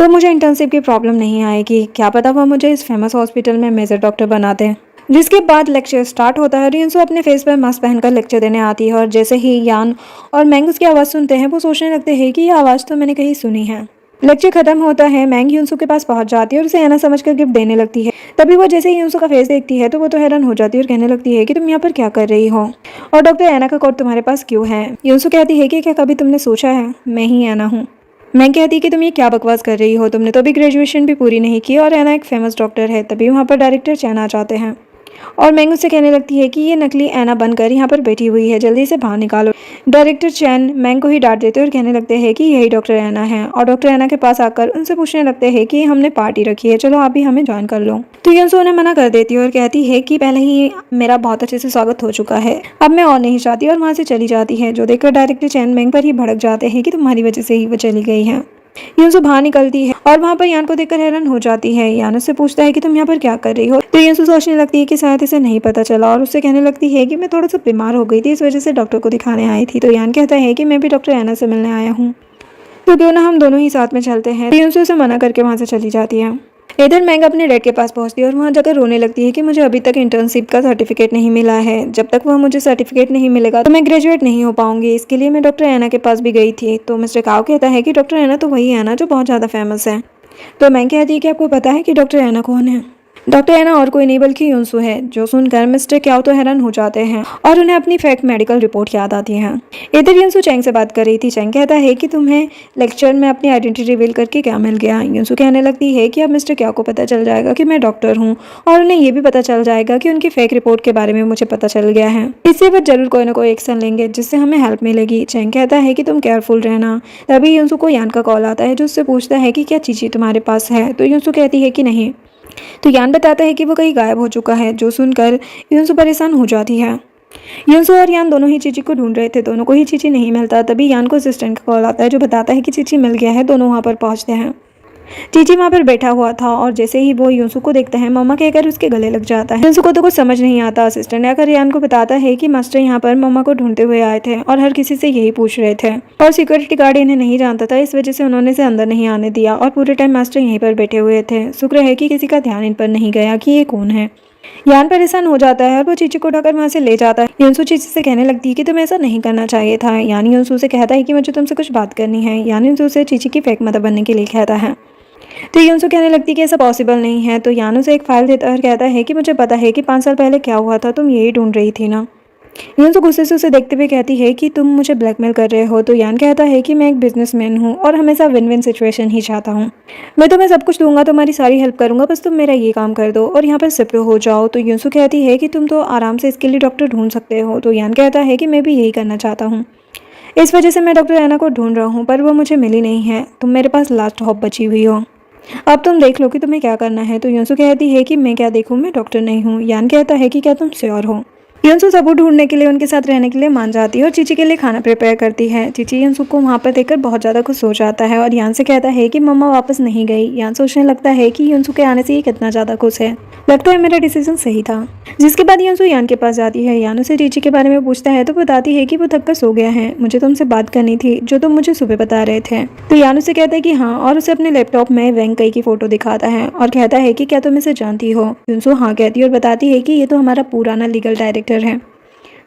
तो मुझे इंटर्नशिप की प्रॉब्लम नहीं आएगी, क्या पता वो मुझे इस फेमस हॉस्पिटल में मेजर डॉक्टर बना दें। जिसके बाद लेक्चर स्टार्ट होता है और युनसू अपने फेस पर मास्क पहनकर लेक्चर देने आती है, और जैसे ही यान और मैंग उसकी आवाज़ सुनते हैं वो सोचने लगते हैं कि ये आवाज़ तो मैंने कहीं सुनी है। लेक्चर खत्म होता है, मैंग युनसू के पास पहुंच जाती है और उसे एना समझकर गिफ्ट देने लगती है। तभी वो जैसे ही युनसू का फेस देखती है तो वो तो हैरान हो जाती है और कहने लगती है कि तुम यहाँ पर क्या कर रही हो, और डॉक्टर एना का कोट तुम्हारे पास क्यों है? युनसू कहती है कि क्या कभी तुमने सोचा है मैं ही एना हूँ? मैं कहती कि तुम ये क्या बकवास कर रही हो, तुमने तो अभी ग्रेजुएशन भी पूरी नहीं की, और एना एक फेमस डॉक्टर है। तभी वहाँ पर डायरेक्टर चैन आ जाते हैं और मैंग उससे कहने लगती है कि ये नकली एना बनकर यहाँ पर बैठी हुई है, जल्दी से बाहर निकालो। डायरेक्टर चैन मैंग को ही डांट देते हैं और कहने लगते हैं कि यही डॉक्टर ऐना है, और डॉक्टर ऐना के पास आकर उनसे पूछने लगते हैं कि हमने पार्टी रखी है, चलो आप भी हमें ज्वाइन कर लो। तो युनसो उन्हें मना कर देती है और कहती है कि पहले ही मेरा बहुत अच्छे से स्वागत हो चुका है, अब मैं और नहीं चाहती, और वहाँ से चली जाती है। जो देखकर डायरेक्टर चैन मैंग पर ही भड़क जाते हैं कि तुम्हारी वजह से ही वो चली गई है। युनसो बाहर निकलती है और वहाँ पर यान को देखकर हैरान हो जाती है। यान उससे पूछता है कि तुम यहाँ पर क्या कर रही हो। तो युनसो सोचने लगती है कि शायद इसे नहीं पता चला, और उससे कहने लगती है कि मैं थोड़ा सा बीमार हो गई थी, इस वजह से डॉक्टर को दिखाने आई थी। तो यान कहता है कि मैं भी डॉक्टर ऐना से मिलने आया हूँ, तो क्यों ना हम दोनों ही साथ में चलते हैं। युनसो उसे मना करके वहाँ से चली जाती है। इधर मैंग अपने डैड के पास पहुंचती है और वहां जाकर रोने लगती है कि मुझे अभी तक इंटर्नशिप का सर्टिफिकेट नहीं मिला है। जब तक वह मुझे सर्टिफिकेट नहीं मिलेगा तो मैं ग्रेजुएट नहीं हो पाऊंगी। इसके लिए मैं डॉक्टर ऐना के पास भी गई थी। तो मिस्टर काओ कहता है कि डॉक्टर ऐना तो वही है ना जो बहुत ज़्यादा फेमस है। तो मैंग कहती है कि आपको पता है कि डॉक्टर ऐना कौन है। डॉक्टर ऐना और कोई नहीं बल्कि युनसो है। जो सुनकर मिस्टर क्याओ तो हैरान हो जाते हैं और उन्हें अपनी फेक मेडिकल रिपोर्ट याद आती है। इधर युनसो चैंग से बात कर रही थी। चैंग कहता है कि तुम्हें लेक्चर में अपनी आइडेंटिटी रिवील करके क्या मिल गया। युनसो कहने लगती है कि अब मिस्टर क्याओ को पता चल जाएगा कि मैं डॉक्टर हूँ, और उन्हें ये भी पता चल जाएगा कि उनकी फेक रिपोर्ट के बारे में मुझे पता चल गया है। इससे वो जरूर कोई ना कोई एक्शन लेंगे जिससे हमें हेल्प मिलेगी। चैंग कहता है कि तुम केयरफुल रहना। तभी युनसो को यान का कॉल आता है जो उससे पूछता है कि क्या चीची तुम्हारे पास है। तो युनसो कहती है कि नहीं। तो यान बताता है कि वो कहीं गायब हो चुका है। जो सुनकर युनसो परेशान हो जाती है। युनसो और यान दोनों ही चीची को ढूंढ रहे थे, दोनों को ही चीची नहीं मिलता। तभी यान को असिस्टेंट का कॉल आता है जो बताता है कि चीची मिल गया है। दोनों वहाँ पर पहुँचते हैं। चीची वहाँ पर बैठा हुआ था और जैसे ही वो युनसो को देखता है मम्मा कहकर उसके गले लग जाता है। युनसो को तो कुछ समझ नहीं आता। असिस्टेंट आकर यान को बताता है कि मास्टर यहाँ पर मम्मा को ढूंढते हुए आए थे और हर किसी से यही पूछ रहे थे, और सिक्योरिटी गार्ड इन्हें नहीं जानता था, इस वजह से उन्होंने इसे अंदर नहीं आने दिया, और पूरे टाइम मास्टर यहीं पर बैठे हुए थे। शुक्र है कि किसी का ध्यान इन पर नहीं गया कि ये कौन है। यान परेशान हो जाता है और वो चीची को उठाकर वहाँ से ले जाता है। युनसो चीची से कहने लगती है कि तुम्हें ऐसा नहीं करना चाहिए था। यान युनसो से कहता है कि मुझे तुमसे कुछ बात करनी है। यान युनसो से चीची की फेक मदर बनने के लिए कहता है। तो युनसो कहने लगती है कि ऐसा पॉसिबल नहीं है। तो यान उसे एक फाइल देता और कहता है कि मुझे पता है कि 5 साल पहले क्या हुआ था, तुम यही ढूंढ रही थी ना। युनसो गुस्से से उसे देखते हुए कहती है कि तुम मुझे ब्लैकमेल कर रहे हो। तो यान कहता है कि मैं एक बिजनेसमैन हूँ और हमेशा विन विन सिचुएशन ही चाहता हूँ। मैं तुम्हें सब कुछ दूंगा, तुम्हारी सारी हेल्प करूंगा, बस तुम मेरा ये काम कर दो और यहाँ पर शिफ्ट हो जाओ। तो युनसो कहती है कि तुम तो आराम से इसके लिए डॉक्टर ढूंढ सकते हो। तो यान कहता है कि मैं भी यही करना चाहता हूँ, इस वजह से मैं डॉक्टर ऐना को ढूंढ रहा हूँ, पर वो मुझे मिली नहीं है। तुम मेरे पास लास्ट होप बची हुई हो, अब तुम देख लो कि तुम्हें क्या करना है। तो युनसो कहती है कि मैं क्या देखूं, मैं डॉक्टर नहीं हूँ। यान कहता है कि क्या तुम श्योर हो। युनसो सबूत ढूंढने के लिए उनके साथ रहने के लिए मान जाती है और चीची के लिए खाना प्रिपेयर करती है। चीची युनसो को वहाँ पर देखकर बहुत ज़्यादा खुश हो जाता है और यान से कहता है कि मम्मा वापस नहीं गई। यान सोचने लगता है कि युनसो के आने से ये कितना ज़्यादा खुश है, लगता है मेरा डिसीजन सही था। जिसके बाद युनसो यान के पास जाती है। यान उसे चीची के बारे में पूछता है तो बताती है कि वो थक कर सो गया है, मुझे तुमसे बात करनी थी जो तुम मुझे सुबह बता रहे थे। तो यान उसे कहता है कि हाँ, और उसे अपने लैपटॉप में वेंग कई की फोटो दिखाता है और कहता है कि क्या तुम इसे जानती हो। युनसो हाँ कहती है और बताती है कि ये तो हमारा पुराना लीगल डायरेक्टर है,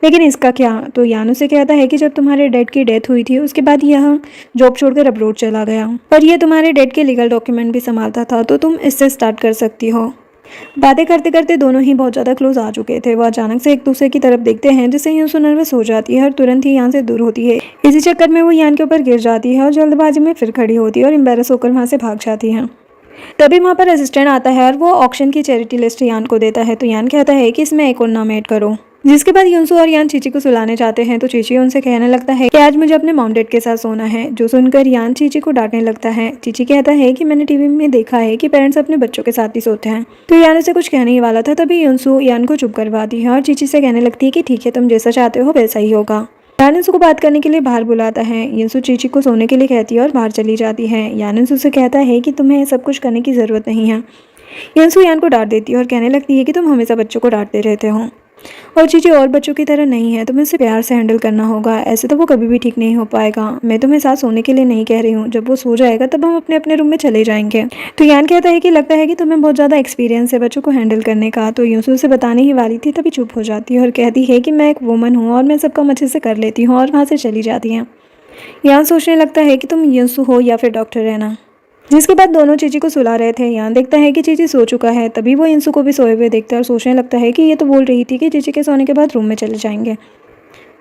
लेकिन इसका क्या। तो यान उसे कहता है कि जब तुम्हारे डैड की डेथ हुई थी उसके बाद यह जॉब छोड़कर अब्रोड चला गया, और ये तुम्हारे डैड के लीगल डॉक्यूमेंट भी संभालता था, तो तुम इससे स्टार्ट कर सकती हो। बातें करते करते दोनों ही बहुत ज़्यादा क्लोज आ चुके थे। वह अचानक से एक दूसरे की तरफ देखते हैं जिससे युनसो नर्वस हो जाती है और तुरंत ही यहाँ से दूर होती है। इसी चक्कर में वो यान के ऊपर गिर जाती है और जल्दबाजी में फिर खड़ी होती है और एम्बेरस होकर वहाँ से भाग जाती है। तभी वहाँ पर असिस्टेंट आता है और वो ऑक्शन की चैरिटी लिस्ट यान को देता है। तो यान कहता है कि इसमें एक और नाम ऐड करो। जिसके बाद युनसो और यान चीची को सुलाने जाते हैं। तो चीची उनसे कहने लगता है कि आज मुझे अपने मॉम डैड के साथ सोना है। जो सुनकर यान चीची को डांटने लगता है। चीची कहता है कि मैंने टीवी में देखा है कि पेरेंट्स अपने बच्चों के साथ ही सोते हैं। तो यान उसे कुछ कहने ही वाला था, तभी युनसो यान को चुप करवाती है और चीची से कहने लगती है कि ठीक है, तुम जैसा चाहते हो वैसा ही होगा। यान युनसो को बात करने के लिए बाहर बुलाता है। युनसो चीची को सोने के लिए कहती है और बाहर चली जाती है। यान युनसो से कहता है कि तुम्हें सब कुछ करने की ज़रूरत नहीं है। युनसो यान को डांट देती है और कहने लगती है कि तुम हमेशा बच्चों को डांटते रहते हो और चीची और बच्चों की तरह नहीं है, तुम्हें उसे प्यार से हैंडल करना होगा, ऐसे तो वो कभी भी ठीक नहीं हो पाएगा। मैं तुम्हें साथ सोने के लिए नहीं कह रही हूँ, जब वो सो जाएगा तब हम अपने अपने रूम में चले जाएंगे। तो यान कहता है कि लगता है कि तुम्हें बहुत ज़्यादा एक्सपीरियंस है बच्चों को हैंडल करने का। तो युनसो उसे बताने ही वाली थी तभी चुप हो जाती है और कहती है कि मैं एक वुमन हूँ और मैं सब काम अच्छे से कर लेती हूँ, और वहाँ से चली जाती है। यान सोचने लगता है कि तुम युनसो हो या फिर डॉक्टर रहना। जिसके बाद दोनों चीची को सुला रहे थे। यान देखता है कि चीची सो चुका है। तभी वो युनसो को भी सोए हुए देखता है और सोचने लगता है कि ये तो बोल रही थी कि चीची के सोने के बाद रूम में चले जाएंगे,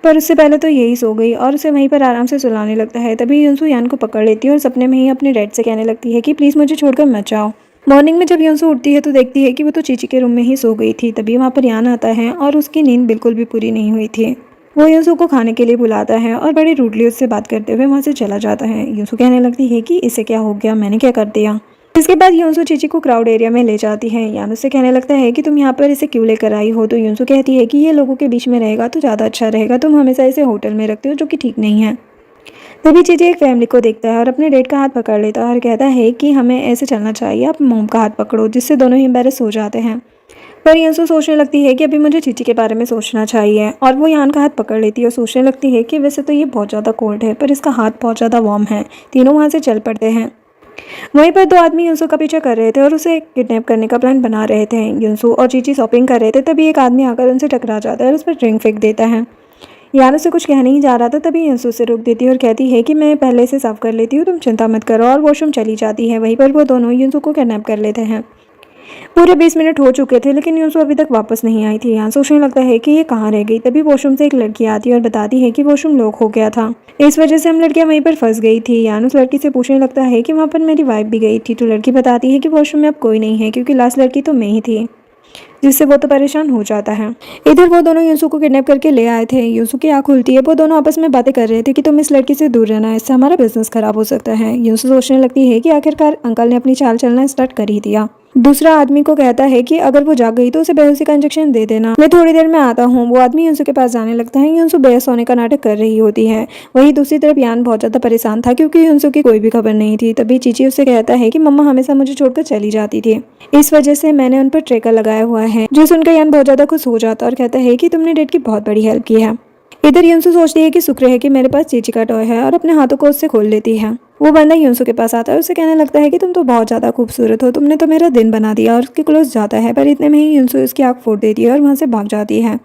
पर उससे पहले तो यही सो गई, और उसे वहीं पर आराम से सुलाने लगता है। तभी युनसो यान को पकड़ लेती है और सपने में ही अपने डैड से कहने लगती है कि प्लीज़ मुझे छोड़कर मत जाओ। मॉर्निंग में जब युनसो उठती है तो देखती है कि वो तो चीची के रूम में ही सो गई थी। तभी वहाँ पर यान आता है और उसकी नींद बिल्कुल भी पूरी नहीं हुई थी। वो यूसु को खाने के लिए बुलाता है और बड़ी रूडली उससे बात करते हुए वहाँ से चला जाता है। यूसु कहने लगती है कि इसे क्या हो गया, मैंने क्या कर दिया। इसके बाद यूसु चीची को क्राउड एरिया में ले जाती है। यान उससे कहने लगता है कि तुम यहाँ पर इसे क्यों लेकर आई हो। तो यूसु कहती है कि ये लोगों के बीच में रहेगा तो ज़्यादा अच्छा रहेगा, तुम हमेशा इसे होटल में रखते हो जो कि ठीक नहीं है। तभी चीची एक फैमिली को देखता है और अपने डेड का हाथ पकड़ लेता है और कहता है कि हमें ऐसे चलना चाहिए, आप मोम का हाथ पकड़ो, जिससे दोनों ही एम्बेरस हो जाते हैं। पर यूसु सोचने लगती है कि अभी मुझे चीची के बारे में सोचना चाहिए और वो यान का हाथ पकड़ लेती है और सोचने लगती है कि वैसे तो ये बहुत ज़्यादा कोल्ड है पर इसका हाथ बहुत ज़्यादा वार्म है। तीनों वहाँ से चल पड़ते हैं। वहीं पर दो आदमी यूसु का पीछा कर रहे थे और उसे किडनैप करने का प्लान बना रहे थे। यूसु और चीची शॉपिंग कर रहे थे, तभी एक आदमी आकर उनसे टकरा जाता है और उस पर ड्रिंक फेंक देता है। यान उसे कुछ कहने ही जा रहा था, तभी यूसु उसे रोक देती है और कहती है कि मैं पहले से साफ कर लेती हूँ, तुम चिंता मत करो, और वॉशरूम चली जाती है। वहीं पर वो दोनों यूसु को किडनैप कर लेते हैं। पूरे 20 मिनट हो चुके थे लेकिन यूसु अभी तक वापस नहीं आई थी। यान सोचने लगता है कि ये कहाँ रह गई। तभी वॉशरूम से एक लड़की आती है और बताती है कि वॉशरूम लॉक हो गया था, इस वजह से हम लड़कियां वहीं पर फंस गई थी। यान उस लड़की से पूछने लगता है कि वहाँ पर मेरी वाइफ भी गई थी। तो लड़की बताती है कि वॉशरूम में अब कोई नहीं है क्योंकि लास्ट लड़की तो मैं ही थी, जिससे वो तो परेशान हो जाता है। इधर वो दोनों यूसु को किडनैप करके ले आए थे। यूसु की आँख खुलती है, वो दोनों आपस में बातें कर रहे थे कि तुम इस लड़की से दूर रहना, इससे हमारा बिजनेस खराब हो सकता है। यूसु सोचने लगती है कि आखिरकार अंकल ने अपनी चाल चलना स्टार्ट कर ही दिया। दूसरा आदमी को कहता है कि अगर वो जाग गई तो उसे बेहोशी का इंजेक्शन दे देना, मैं थोड़ी देर में आता हूँ। वो आदमी यूसु के पास जाने लगता है। यूसु बेहोश होने का नाटक कर रही होती है। वहीं दूसरी तरफ यान बहुत ज्यादा परेशान था क्योंकि यूसु की कोई भी खबर नहीं थी। तभी चीची उससे कहता है कि मम्मा हमेशा मुझे छोड़कर चली जाती थी, इस वजह से मैंने उन पर ट्रेकर लगाया हुआ है। जो सुनकर यान बहुत ज्यादा खुश हो जाता और कहता है कि तुमने डेड की बहुत बड़ी हेल्प की है। इधर यूसु सोचती है कि शुक्र है कि मेरे पास चीची का टॉय है, और अपने हाथों को उससे खोल लेती है। वो बंदा यूसु के पास आता है, उसे कहने लगता है कि तुम तो बहुत ज्यादा खूबसूरत हो, तुमने तो मेरा दिन बना दिया, और उसके क्लोज जाता है। पर इतने में ही यूसु उसकी आँख फोड़ देती है और वहाँ से भाग जाती है।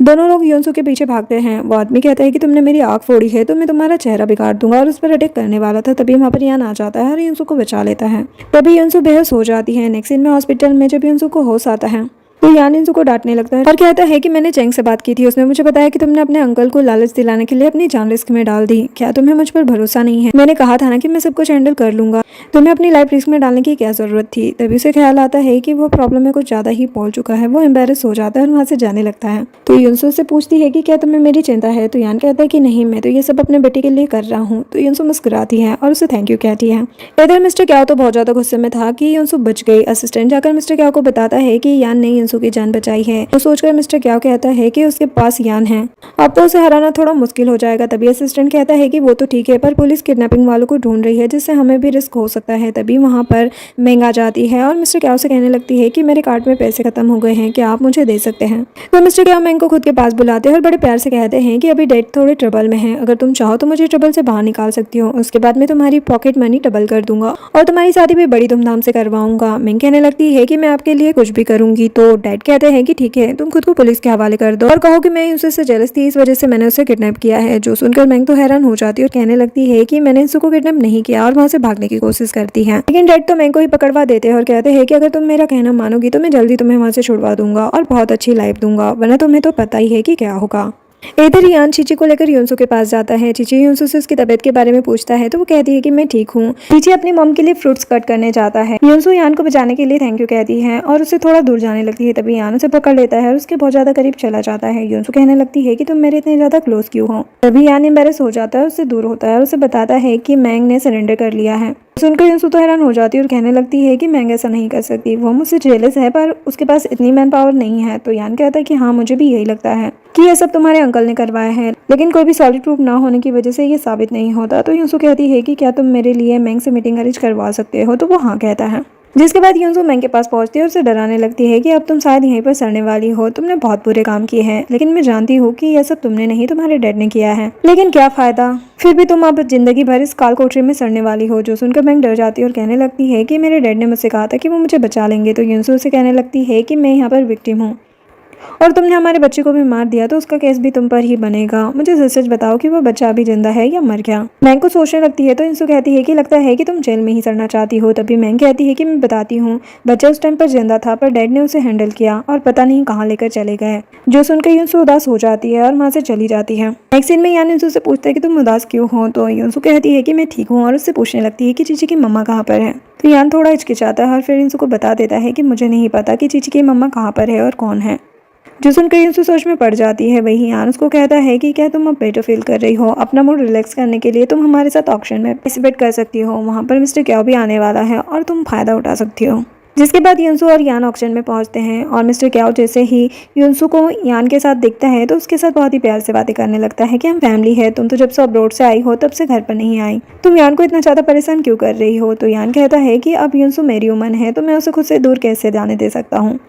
दोनों लोग यूसु के पीछे भागते हैं। वो आदमी कहता है कि तुमने मेरी आँख फोड़ी है तो मैं तुम्हारा चेहरा बिगाड़ दूंगा, और उस पर अटैक करने वाला था। तभी वहाँ पर यान आ जाता है और यूसु को बचा लेता है। तभी यूसु बेहोश हो जाती है। नेक्स्ट सीन में हॉस्पिटल में जब यूसु को होश आता है तो यान यूसु को डांटने लगता है और कहता है कि मैंने चेंग से बात की थी, उसने मुझे बताया कि तुमने अपने अंकल को लालच दिलाने के लिए अपनी जान रिस्क में डाल दी। क्या तुम्हें मुझ पर भरोसा नहीं है? मैंने कहा था ना कि मैं सब कुछ हैंडल कर लूंगा, तुम्हें अपनी लाइफ रिस्क में डालने की क्या जरूरत थी। तभी उसे ख्याल आता है कि वो प्रॉब्लम में कुछ ज्यादा ही पहुंच चुका है। वो एम्बेरस हो जाता है और वहाँ से जाने लगता है। तो यूसु से पूछती है कि क्या तुम्हें मेरी चिंता है। तो यान कहता है कि नहीं, मैं तो ये सब अपने बेटे के लिए कर रहा हूँ। तो यूसु मुस्कुराती है और उसे थैंक यू कहती है। इधर मिस्टर क्याओ तो बहुत ज्यादा गुस्से में था कि यूसु बच गई। असिस्टेंट जाकर मिस्टर क्याओ को बताता है कि यान ने यूसु की जान बचाई है। तो सोचकर मिस्टर क्याओ कहता है कि उसके पास यान है, अब तो उसे हराना थोड़ा मुश्किल हो जाएगा। तभी असिस्टेंट कहता है कि वो तो ठीक है, पर पुलिस किडनैपिंग वालों को ढूंढ रही है, जिससे हमें भी रिस्क हो सकता है। तभी वहाँ पर मेंग आ जाती है और मिस्टर क्याओ से कहने लगती है कि मेरे कार्ड में पैसे खत्म हो गए हैं, क्या आप मुझे दे सकते हैं। तो मिस्टर क्याओ मेंग को खुद के पास बुलाते हैं और बड़े प्यार से कहते हैं कि अभी डेड थोड़े ट्रबल में है, अगर तुम चाहो तो मुझे ट्रबल से बाहर निकाल सकती हो, उसके बाद मैं तुम्हारी पॉकेट मनी डबल कर दूंगा और तुम्हारी शादी भी बड़ी धूमधाम से करवाऊंगा। मेंग कहने लगती है कि मैं आपके लिए कुछ भी करूंगी। तो डैड कहते हैं कि ठीक है, तुम खुद को पुलिस के हवाले कर दो और कहो कि मैं उससे जेलस थी, इस वजह से मैंने उसे किडनैप किया है। जो सुनकर मेंग तो हैरान हो जाती है और कहने लगती है कि मैंने उसको किडनैप नहीं किया, और वहाँ से भागने की कोशिश करती है। लेकिन डैड तो मेंग को ही पकड़वा देते हैं और कहते हैं कि अगर तुम मेरा कहना मानोगी तो मैं जल्दी तुम्हें वहाँ से छुड़वा दूंगा और बहुत अच्छी लाइफ दूंगा, वरना तुम्हें तो पता ही है कि क्या होगा। इधर यान चीची को लेकर यूसु के पास जाता है। चीची यूसु से उसकी तबीयत के बारे में पूछता है तो वो कहती है कि मैं ठीक हूँ। चीची अपनी मॉम के लिए फ्रूट्स कट करने जाता है। यूसु यान को बचाने के लिए थैंक यू कहती है और उससे थोड़ा दूर जाने लगती है। तभी यान उसे पकड़ लेता है और उसके बहुत ज्यादा करीब चला जाता है। यूसु कहने लगती है कि तुम मेरे इतने ज्यादा क्लोज क्यों हो। तभी यान एम्बेरस हो जाता है, उससे दूर होता है और उसे बताता है कि मेंग ने सरेंडर कर लिया है। सुनकर यूसु तो हैरान हो जाती है और कहने लगती है कि मेंग ऐसा नहीं कर सकती, वो मुझसे जेलस है पर उसके पास इतनी मैन पावर नहीं है। तो यान कहता है कि हाँ, मुझे भी यही लगता है कि ये सब तुम्हारे अंकल ने करवाया है, लेकिन कोई भी सॉलिड प्रूफ ना होने की वजह से ये साबित नहीं होता। तो यूसु कहती है कि क्या तुम मेरे लिए मेंग से मीटिंग अरेंज करवा सकते हो। तो वो हाँ कहता है, जिसके बाद यूसु मेंग के पास पहुंचती है और उसे डराने लगती है कि अब तुम शायद यहीं पर सड़ने वाली हो, तुमने बहुत बुरे काम किए हैं, लेकिन मैं जानती हूँ कि यह सब तुमने नहीं, तुम्हारे डैड ने किया है, लेकिन क्या फायदा, फिर भी तुम अब जिंदगी भर इस काल कोठरी में सड़ने वाली हो। जो सुनकर मेंग डर जाती है और कहने लगती है कि मेरे डैड ने मुझसे कहा था कि वो मुझे बचा लेंगे। तो यूसु उसे कहने लगती है कि मैं यहाँ पर विक्टिम हूँ और तुमने हमारे बच्चे को भी मार दिया, तो उसका केस भी तुम पर ही बनेगा। मुझे सच सच बताओ कि वो बच्चा अभी जिंदा है या मर गया। मैंग को सोचने लगती है तो यूसु कहती है कि लगता है कि तुम जेल में ही सड़ना चाहती हो। तभी मैंग कहती है कि मैं बताती हूँ, बच्चा उस टाइम पर जिंदा था पर डैड ने उसे हैंडल किया और पता नहीं कहाँ लेकर चले गए। जो सुनकर यूसु उदास हो जाती है और वहाँ से चली जाती है। नेक्स्ट सीन में यान यूसु से पूछता है कि तुम उदास क्यों हो। तो यूसु कहती है कि मैं ठीक हूँ और उससे पूछने लगती है कि चीची की मम्मा कहाँ पर है। तो यान थोड़ा हिचकिचाता है और फिर यूसु को बता देता है कि मुझे नहीं पता कि चीची की मम्मा कहाँ पर है और कौन है। जो सुनकर यूसु सोच में पड़ जाती है। वही यान उसको कहता है कि क्या तुम अब बेटर फील कर रही हो, अपना मूड रिलैक्स करने के लिए तुम हमारे साथ ऑक्शन में पार्टिसिपेट कर सकती हो, वहाँ पर मिस्टर क्याओ भी आने वाला है और तुम फायदा उठा सकती हो। जिसके बाद युनसु और यान ऑक्शन में पहुंचते हैं और मिस्टर क्याओ जैसे ही युनसु को यान के साथ दिखता है तो उसके साथ बहुत ही प्यार से बातें करने लगता है कि हम फैमिली है, तुम तो जब से अब्रोड से आई हो तब से घर पर नहीं आई, तुम यान को इतना ज़्यादा परेशान क्यों कर रही हो। तो यान कहता है कि अब युनसु मेरी उम्र है तो मैं उसे खुद से दूर कैसे जाने दे सकता हूँ।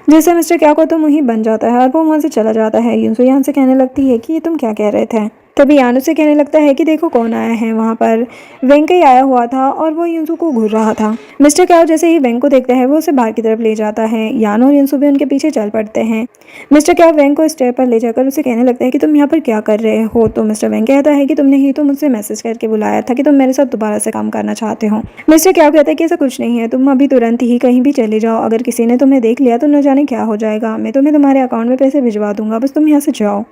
जिससे मिस्टर क्याओ को तुम ही बन जाता है और वो वहाँ से चला जाता है। युनसु यान से कहने लगती है कि ये तुम क्या कह रहे थे। तभी यान उसे कहने लगता है कि देखो कौन आया है। वहाँ पर वेंकई आया हुआ था और वो युनसु को घूर रहा था। मिस्टर क्याओ जैसे ही वेंग को देखता है वो उसे बाहर की तरफ ले जाता है। यान और युनसु भी उनके पीछे चल पड़ते हैं। मिस्टर क्याओ वेंग को स्टेयर पर ले जाकर उसे कहने लगता है कि तुम यहाँ पर क्या कर रहे हो। तो मिस्टर वेंग कहता है कि तुमने ही तो मुझसे मैसेज करके बुलाया था कि तुम मेरे साथ दोबारा से काम करना चाहते हो। मिस्टर क्याओ कहता है कि ऐसा कुछ नहीं है, तुम अभी तुरंत ही कहीं भी चले जाओ, अगर किसी ने तुम्हें देख लिया तो न जाने क्या हो जाएगा। मैं तुम्हें तुम्हारे अकाउंट में पैसे भिजवा दूंगा, बस तुम यहाँ से जाओ।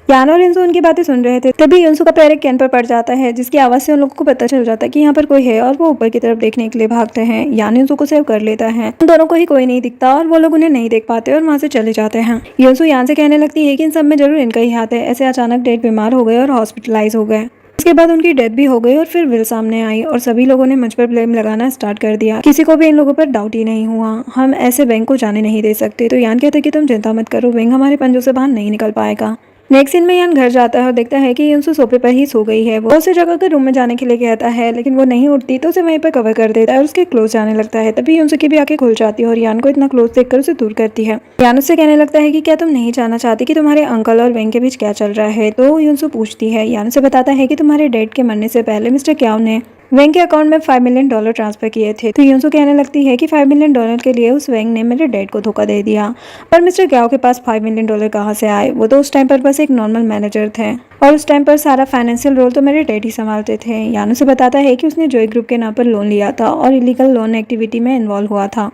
यान और युनसु उनकी बातें सुन रहे थे। तभी युनसु का पैर एक कैन पर पड़ जाता है जिसकी आवाज़ से उन लोगों को पता चल जाता है कि यहाँ पर कोई है और वो ऊपर की तरफ देखने के लिए भागते हैं। यान युनसु को सेव कर लेता है। उन दोनों को ही कोई नहीं दिखता और वो लोग उन्हें नहीं देख पाते और वहाँ से चले जाते हैं। युनसु यान से कहने लगती है कि इन सब में जरूर इनका ही हाथ है, ऐसे अचानक डैड बीमार हो गए और हॉस्पिटलाइज हो गए। इसके बाद उनकी डेथ भी हो गई और फिर विल सामने आई और सभी लोगों ने मुझ पर ब्लेम लगाना स्टार्ट कर दिया। किसी को भी इन लोगों पर डाउट ही नहीं हुआ। हम ऐसे वेंग को जाने नहीं दे सकते। तो यान कहते कि तुम चिंता मत करो, वेंग हमारे पंजों से बाहर नहीं निकल पाएगा। नेक्स्ट सीन में यान घर जाता है और देखता है कि युनसु सोफे पर ही सो गई है। वो उसे जगह कर रूम में जाने के लिए कहता है लेकिन वो नहीं उठती तो उसे वहीं पर कवर कर देता है और उसके क्लोज जाने लगता है। तभी युनसु की भी आंखें खुल जाती है और यान को इतना क्लोज देखकर उसे दूर करती है। यान उससे कहने लगता है कि क्या तुम नहीं जानना चाहती कि तुम्हारे अंकल और वेंग के बीच क्या चल रहा है। तो युनसु पूछती है। यान उसे बताता है कि तुम्हारे डैड के मरने से पहले मिस्टर क्याओ ने वेंग के अकाउंट में $5 मिलियन ट्रांसफर किए थे। तो युनसु कहने लगती है कि $5 मिलियन के लिए उस वेंग ने मेरे डैड को धोखा दे दिया, पर मिस्टर क्याओ के पास $5 मिलियन कहाँ से आए। वो तो उस टाइम पर बस एक नॉर्मल मैनेजर थे और उस टाइम पर सारा फाइनेंशियल रोल तो मेरे डैड ही संभालते थे। यान उसे बताता है कि उसने जॉय ग्रुप के नाम पर लोन लिया था और इलीगल लोन एक्टिविटी में इन्वॉल्व हुआ था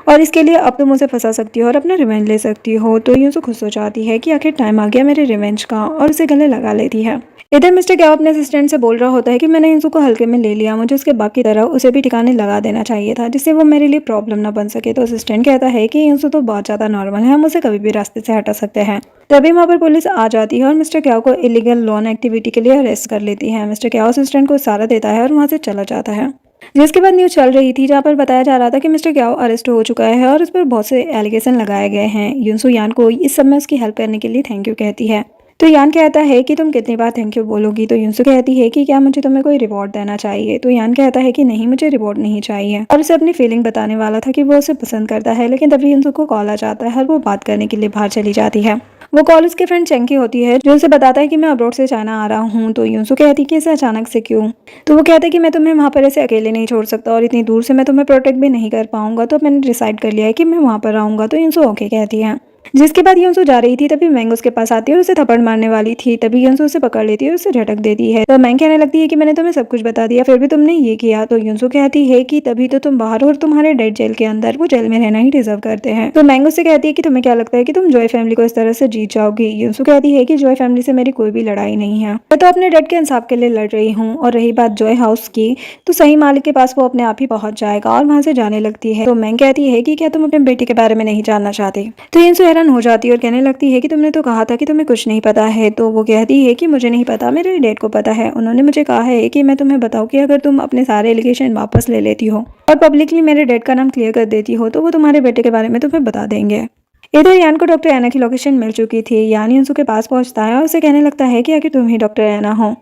और इसके लिए अब तुम उसे फंसा सकती हो और अपना रिवेंज ले सकती हो। तो युनसु खुश हो जाती है कि आखिर टाइम आ गया मेरे रिवेंज का और उसे गले लगा लेती है। इधर मिस्टर क्याओ अपने असिस्टेंट से बोल रहा होता है कि मैंने युनसु को हल्के में ले लिया, मुझे उसके बाप की तरह उसे भी ठिकाने लगा देना चाहिए था जिससे वो मेरे लिए प्रॉब्लम ना बन सके। तो असिस्टेंट कहता है कि युनसु तो बहुत ज़्यादा नॉर्मल है, हम उसे कभी भी रास्ते से हटा सकते हैं। तभी वहाँ पर पुलिस आ जाती है और मिस्टर क्याओ को इलीगल लोन एक्टिविटी के लिए अरेस्ट कर लेती है। मिस्टर क्याओ असिस्टेंट को इशारा देता है और वहाँ से चला जाता है। जिसके बाद न्यूज़ चल रही थी जहाँ पर बताया जा रहा था कि मिस्टर क्याओ अरेस्ट हो चुका है और उस पर बहुत से एलिगेशन लगाए गए हैं। युनसु यान को इस सब में उसकी हेल्प करने के लिए थैंक यू कहती है। तो यान कहता है कि तुम कितनी बार थैंक यू बोलोगी। तो युनसु कहती है कि क्या मुझे तुम्हें कोई रिवॉर्ड देना चाहिए। तो यान कहता है कि नहीं, मुझे रिवॉर्ड नहीं चाहिए और उसे अपनी फीलिंग बताने वाला था कि वो उसे पसंद करता है। लेकिन तभी युनसु को कॉल आ जाता है और वो बात करने के लिए बाहर चली जाती है। वो कॉल उसके फ्रेंड चेंग की होती है जो उसे बताता है कि मैं अब्रॉड से चाइना आ रहा हूँ। तो युनसु कहती है कि ऐसे अचानक से क्यों। तो वो कहता है कि मैं तुम्हें वहाँ पर ऐसे अकेले नहीं छोड़ सकता और इतनी दूर से मैं तुम्हें प्रोटेक्ट भी नहीं कर पाऊंगा, तो मैंने डिसाइड कर लिया है कि मैं वहाँ पर आऊँगा। तो युनसु ओके कहती है। जिसके बाद युनसु जा रही थी तभी मैंग उसके पास आती है और उसे थप्पड़ मारने वाली थी। तभी युनसु उसे पकड़ लेती है और उसे झटक देती है। तो मैंग कहने लगती है कि मैंने तुम्हें सब कुछ बता दिया फिर भी तुमने ये किया। तो युनसु कहती है कि तभी तो तुम बाहर और तुम्हारे डैड जेल के अंदर, वो जेल में रहना ही डिजर्व करते हैं। तो मैंग उससे कहती है कि तुम्हें क्या लगता है कि तुम जॉय फैमिली को इस तरह से जीत जाओगी। युनसु कहती है कि जॉय फैमिली से मेरी कोई भी लड़ाई नहीं है, मैं तो अपने डैड के इंसाफ के लिए लड़ रही हूँ। और रही बात जॉय हाउस की, तो सही मालिक के पास वो अपने आप ही पहुंच जाएगा और वहां से जाने लगती है। तो मैंग कहती है कि क्या तुम अपने बेटे के बारे में नहीं जानना चाहते। तो युनसु हैरान हो जाती है और कहने लगती है कि तुमने तो कहा था कि तुम्हें कुछ नहीं पता है। तो वो कहती है कि मुझे नहीं पता, मेरे डैड को पता है, उन्होंने मुझे कहा है कि मैं तुम्हें बताऊं कि अगर तुम अपने सारे एलिगेशन वापस ले लेती हो और पब्लिकली मेरे डैड का नाम क्लियर कर देती हो तो वो तुम्हारे बेटे के बारे में तुम्हें बता देंगे। इधर यान को डॉक्टर एना की लोकेशन मिल चुकी थी। यान युनसु के पास पहुंचता है और उसे कहने लगता है कि आखिर तुम ही डॉक्टर एना हो।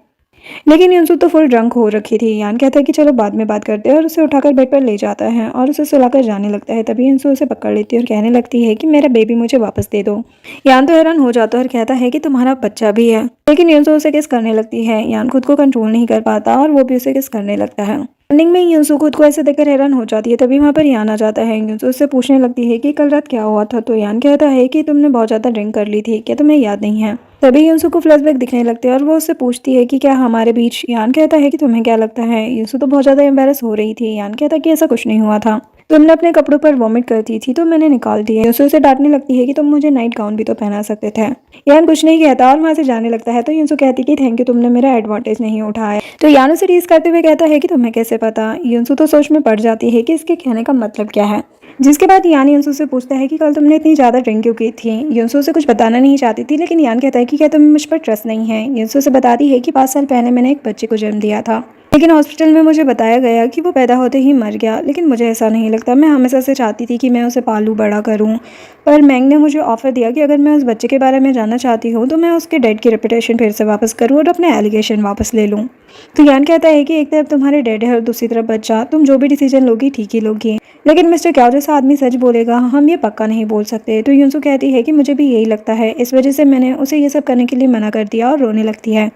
लेकिन युनसु तो फुल ड्रंक हो रखी थी। यान कहता है कि चलो बाद में बात करते हैं और उसे उठाकर बेड पर ले जाता है और उसे सुलाकर जाने लगता है। तभी युनसु उसे पकड़ लेती है और कहने लगती है कि मेरा बेबी मुझे वापस दे दो। यान तो हैरान हो जाता है और कहता है कि तुम्हारा बच्चा भी है। लेकिन युनसु उसे किस करने लगती है। यान खुद को कंट्रोल नहीं कर पाता और वो भी उसे किस करने लगता है। रनिंग में युनसु खुद को ऐसे देखकर हैरान हो जाती है। तभी वहाँ पर यान आ जाता है। युनसु उससे पूछने लगती है कि कल रात क्या हुआ था। तो यान कहता है कि तुमने बहुत ज़्यादा ड्रिंक कर ली थी, क्या तुम्हें याद नहीं है। तभी युनसु को फ्लैशबैक दिखने लगते हैं और वो उससे पूछती है कि क्या हमारे बीच। यान कहता है कि तुम्हें क्या लगता है। युनसु तो बहुत ज़्यादा एम्बैरस हो रही थी। यान कहता है कि ऐसा कुछ नहीं हुआ था, तुमने अपने कपड़ों पर वॉमिट करती थी तो मैंने निकाल दिया। युनसु उसे डांटने लगती है कि तुम मुझे नाइट गाउन भी तो पहना सकते थे। यान कुछ नहीं कहता और वहाँ से जाने लगता है। तो युनसु कहती कि थैंक यू, तुमने मेरा एडवांटेज नहीं उठाया। तो यान उसे टीज करते हुए कहता है कि तुम्हें कैसे पता। युनसु तो सोच में पड़ जाती है कि इसके कहने का मतलब क्या है। जिसके बाद यान युनसो से पूछता है कि कल तुमने इतनी ज़्यादा ड्रिंक क्यों की थी। युनसो से कुछ बताना नहीं चाहती थी, लेकिन यान कहता है कि क्या तुम्हें मुझ पर ट्रस्ट नहीं है। युनसो से बताती है कि 5 साल पहले मैंने एक बच्चे को जन्म दिया था, लेकिन हॉस्पिटल में मुझे बताया गया कि वो पैदा होते ही मर गया। लेकिन मुझे ऐसा नहीं लगता, मैं हमेशा से चाहती थी कि मैं उसे पालूँ बड़ा करूँ। पर मैंग ने मुझे ऑफ़र दिया कि अगर मैं उस बच्चे के बारे में जानना चाहती हूँ तो मैं उसके डैड की रेपुटेशन फिर से वापस करूँ और अपने एलिगेशन वापस ले लूँ। तो यान कहता है कि एक तरफ तुम्हारे डैड है और दूसरी तरफ बच्चा, तुम जो भी डिसीजन लोगी ठीक ही लोगी। लेकिन मिस्टर क्याओ जैसा आदमी सच बोलेगा, हम ये पक्का नहीं बोल सकते। तो युनसो कहती है कि मुझे भी यही लगता है, इस वजह से मैंने उसे ये सब करने के लिए मना कर दिया, और रोने लगती है।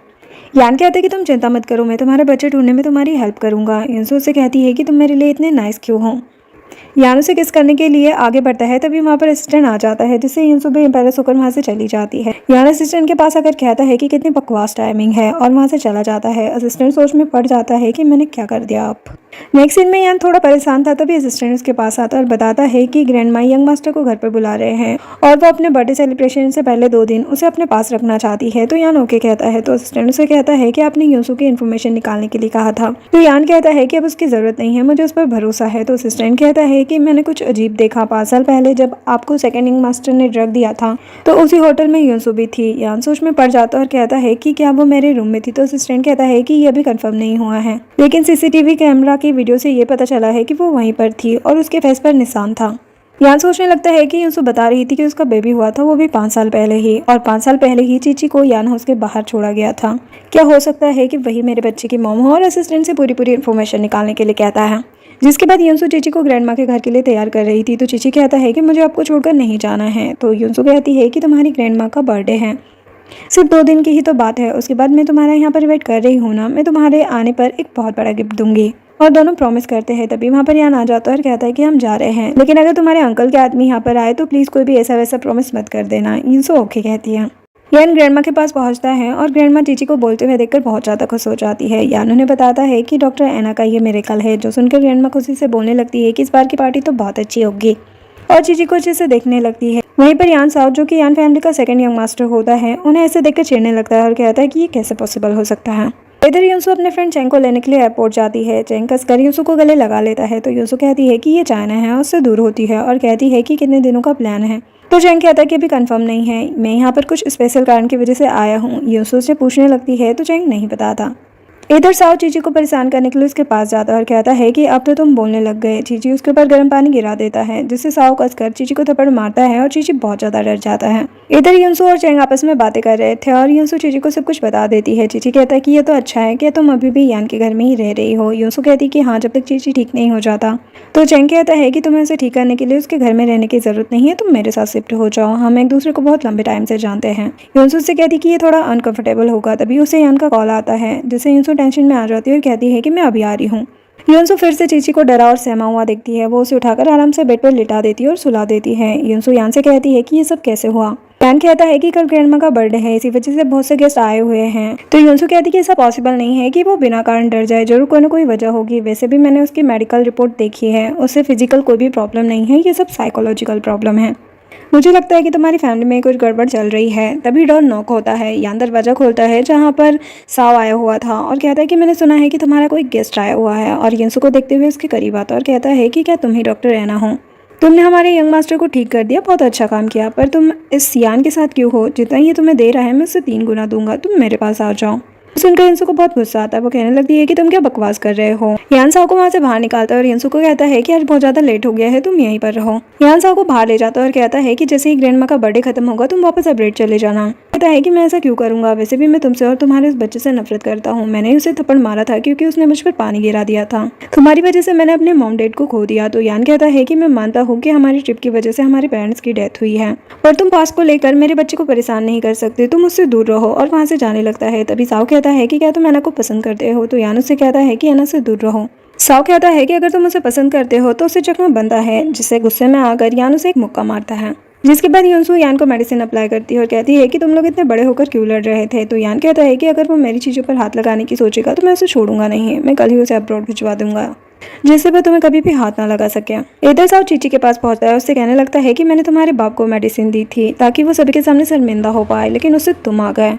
यान कहता है कि तुम चिंता मत करो, मैं तुम्हारे बच्चे ढूंढने में तुम्हारी हेल्प करूंगा। युनसो उससे कहती है कि तुम मेरे लिए इतने नाइस क्यों हो। यान उसे किस करने के लिए आगे बढ़ता है, तभी वहाँ पर असिस्टेंट आ जाता है, जिससे युनसो भी एम्बैरेस होकर वहाँ से चली जाती है। यान असिस्टेंट के पास आकर कहता है कि कितनी बकवास टाइमिंग है, और वहाँ से चला जाता है। असिस्टेंट सोच में पड़ जाता है कि मैंने क्या कर दिया अब। नेक्स्ट सीन में यान थोड़ा परेशान था, तभी असिस्टेंट उसके पास आता और बताता है कि ग्रैंड माई यंग मास्टर को घर पर बुला रहे हैं, और वो अपने बर्थडे सेलिब्रेशन से पहले 2 दिन उसे अपने पास रखना चाहती है। तो यान ओके कहता है। तो असिस्टेंट उसे कहता है कि आपने युनसो की इन्फॉर्मेशन निकालने के लिए कहा था। तो यान कहता है कि अब उसकी ज़रूरत नहीं है, मुझे उस पर भरोसा है। तो असिस्टेंट कहता है कि मैंने कुछ अजीब देखा, 5 साल पहले जब आपको सेकंड यंग मास्टर ने ड्रग दिया था तो उसी होटल में युनसो भी थी। यान सोच में पड़ जाता और कहता है कि क्या वो मेरे रूम में थी। तो असिस्टेंट कहता है कि ये अभी कंफर्म नहीं हुआ है, लेकिन सीसीटीवी कैमरा की वीडियो से ये पता चला है कि वो वहीं पर थी और उसके फेस पर निशान था। यान सोचने लगता है कि युनसो बता रही थी कि उसका बेबी हुआ था वो भी 5 साल पहले ही, और 5 साल पहले ही चीची को यान हाउस के बाहर छोड़ा गया था। क्या हो सकता है कि वही मेरे बच्चे की मॉम हो। और असिस्टेंट से पूरी इन्फॉर्मेशन निकालने के लिए कहता है। जिसके बाद युनसो चीची को ग्रैंड माँ के घर के लिए तैयार कर रही थी। तो चीची कहता है कि मुझे आपको छोड़कर नहीं जाना है। तो युनसो कहती है कि तुम्हारी ग्रैंड माँ का बर्थडे है, सिर्फ 2 दिन की ही तो बात है, उसके बाद मैं तुम्हारा यहाँ पर वेट कर रही हूँ ना, मैं तुम्हारे आने पर एक बहुत बड़ा गिफ्ट दूंगी। और दोनों प्रॉमिस करते हैं। तभी वहाँ पर यान आ जाता है और कहता है कि हम जा रहे हैं, लेकिन अगर तुम्हारे अंकल के आदमी यहाँ पर आए तो प्लीज़ कोई भी ऐसा वैसा प्रॉमिस मत कर देना। युनसो ओके कहती है। यान ग्रैंडमा के पास पहुंचता है और ग्रैंडमा चीची को बोलते हुए देखकर बहुत ज़्यादा खुश हो जाती है। यान उन्हें बताता है कि डॉक्टर एना का ये मिरेकल है, जो सुनकर ग्रैंडमा खुशी से बोलने लगती है कि इस बार की पार्टी तो बहुत अच्छी होगी, और चीची को अच्छे से देखने लगती है। वहीं पर यान साउथ, जो कि यान फैमिली का सेकंड यंग मास्टर होता है, उन्हें ऐसे देखकर चिढ़ने लगता है और कहता है कि ये कैसे पॉसिबल हो सकता है। इधर युनसो अपने फ्रेंड चेंग को लेने के लिए एयरपोर्ट जाती है। चेंग कसकर युनसो को गले लगा लेता है। तो युनसो कहती है कि ये चाइना है, और उससे दूर होती है और कहती है कि कितने दिनों का प्लान है। तो चेंग कहता है कि अभी कंफर्म नहीं है, मैं यहाँ पर कुछ स्पेशल कारण की वजह से आया हूँ। युनसो से पूछने लगती है तो चेंग नहीं बताता। इधर साओ चीची को परेशान करने के लिए उसके पास जाता है और कहता है कि अब तो तुम बोलने लग गए। चीची उसके ऊपर गर्म पानी गिरा देता है, जिससे साओ कसकर चीची को थप्पड़ मारता है और चीची बहुत ज्यादा डर जाता है। इधर युनसो और चेंग आपस में बातें कर रहे थे और युनसो चीची को सब कुछ बता देती है। चीची कहता है कि ये तो अच्छा है कि तुम अभी भी यान के घर में ही रह रही हो। युनसो कहती है कि हाँ, जब तक चीची ठीक नहीं हो जाता। तो चेंग कहता है कि तुम्हें उसे ठीक करने के लिए उसके घर में रहने की जरूरत नहीं है, तुम मेरे साथ शिफ्ट हो जाओ, हम एक दूसरे को बहुत लंबे टाइम से जानते हैं। युनसो से कहती कि ये थोड़ा अनकंफर्टेबल होगा। तभी उसे यान का कॉल आता है, जिससे युनसो टेंशन में आ जाती है और कहती है कि मैं अभी आ रही हूँ। युनसो फिर से चीची को डरा और सहमा हुआ देखती है। वो उसे उठाकर आराम से बेड पर लिटा देती है और सुला देती है। युनसो यान से कहती है कि ये सब कैसे हुआ। यान कहता है कि कल ग्रैंडमा का बर्थडे है, इसी वजह से बहुत से गेस्ट आए हुए हैं। तो युनसो कहती है कि ऐसा पॉसिबल नहीं है कि वो बिना कारण डर जाए, जरूर कोई ना कोई वजह होगी। वैसे भी मैंने उसकी मेडिकल रिपोर्ट देखी है, उससे फिजिकल कोई भी प्रॉब्लम नहीं है, ये सब साइकोलॉजिकल प्रॉब्लम है। मुझे लगता है कि तुम्हारी फैमिली में कुछ गड़बड़ चल रही है। तभी डोर नॉक होता है। यान दरवाजा खोलता है जहाँ पर साव आया हुआ था और कहता है कि मैंने सुना है कि तुम्हारा कोई गेस्ट आया हुआ है। और युनसो को देखते हुए उसके करीब आता और कहता है कि क्या तुम ही डॉक्टर एना हो? तुमने हमारे यंग मास्टर को ठीक कर दिया, बहुत अच्छा काम किया, पर तुम इस यान के साथ क्यों हो? जितना ये तुम्हें दे रहा है मैं उससे 3 गुना दूंगा, तुम मेरे पास आ जाओ। सुनकर युनसो को बहुत गुस्सा आता है। वो कहने लगती है कि तुम क्या बकवास कर रहे हो। यान साओ को वहाँ से बाहर निकालता है और युनसो को कहता है कि आज बहुत ज्यादा लेट हो गया है, तुम यहीं पर रहो। यान साओ को बाहर ले जाता है और कहता है कि जैसे ही ग्रैंडमा का बर्थडे खत्म होगा तुम वापस अपडेट चले जाना। कहता है कि मैं ऐसा क्यों करूंगा, वैसे भी मैं तुमसे और तुम्हारे उस बच्चे से नफरत करता हूँ। मैंने उसे थप्पड़ मारा था क्योंकि उसने मुझ पर पानी गिरा दिया था। तुम्हारी वजह से मैंने अपने मॉम डैड को खो दिया। तो यान कहता है कि मैं मानता हूँ कि हमारी ट्रिप की वजह से हमारे पेरेंट्स की डेथ हुई है, पर तुम पास को लेकर मेरे बच्चे को परेशान नहीं कर सकते, तुम उससे दूर रहो। और वहाँ से जाने लगता है। तभी साओ कहता है कि क्या तुम एना को पसंद करते हो? तो यान उससे कहता है कि एना से दूर रहो। साओ कहता है कि अगर तुम उसे पसंद करते हो तो उसे चकना बनता है, जिससे गुस्से में आकर यान उसे एक मुक्का मारता है। जिसके बाद युनसो यान को मेडिसिन अप्लाई करती है और कहती है कि तुम लोग इतने बड़े होकर क्यों लड़ रहे थे। तो यान कहता है कि अगर वो मेरी चीज़ों पर हाथ लगाने की सोचेगा तो मैं उसे छोड़ूंगा नहीं, मैं कल ही उसे अब्रॉड भिजवा दूंगा, जिससे वह तुम्हें कभी भी हाथ ना लगा सके। इधर साओ चीची के पास पहुंचता है, उससे कहने लगता है कि मैंने तुम्हारे बाप को मेडिसिन दी थी ताकि वो सभी के सामने शर्मिंदा हो पाए, लेकिन उससे तुम आ गए।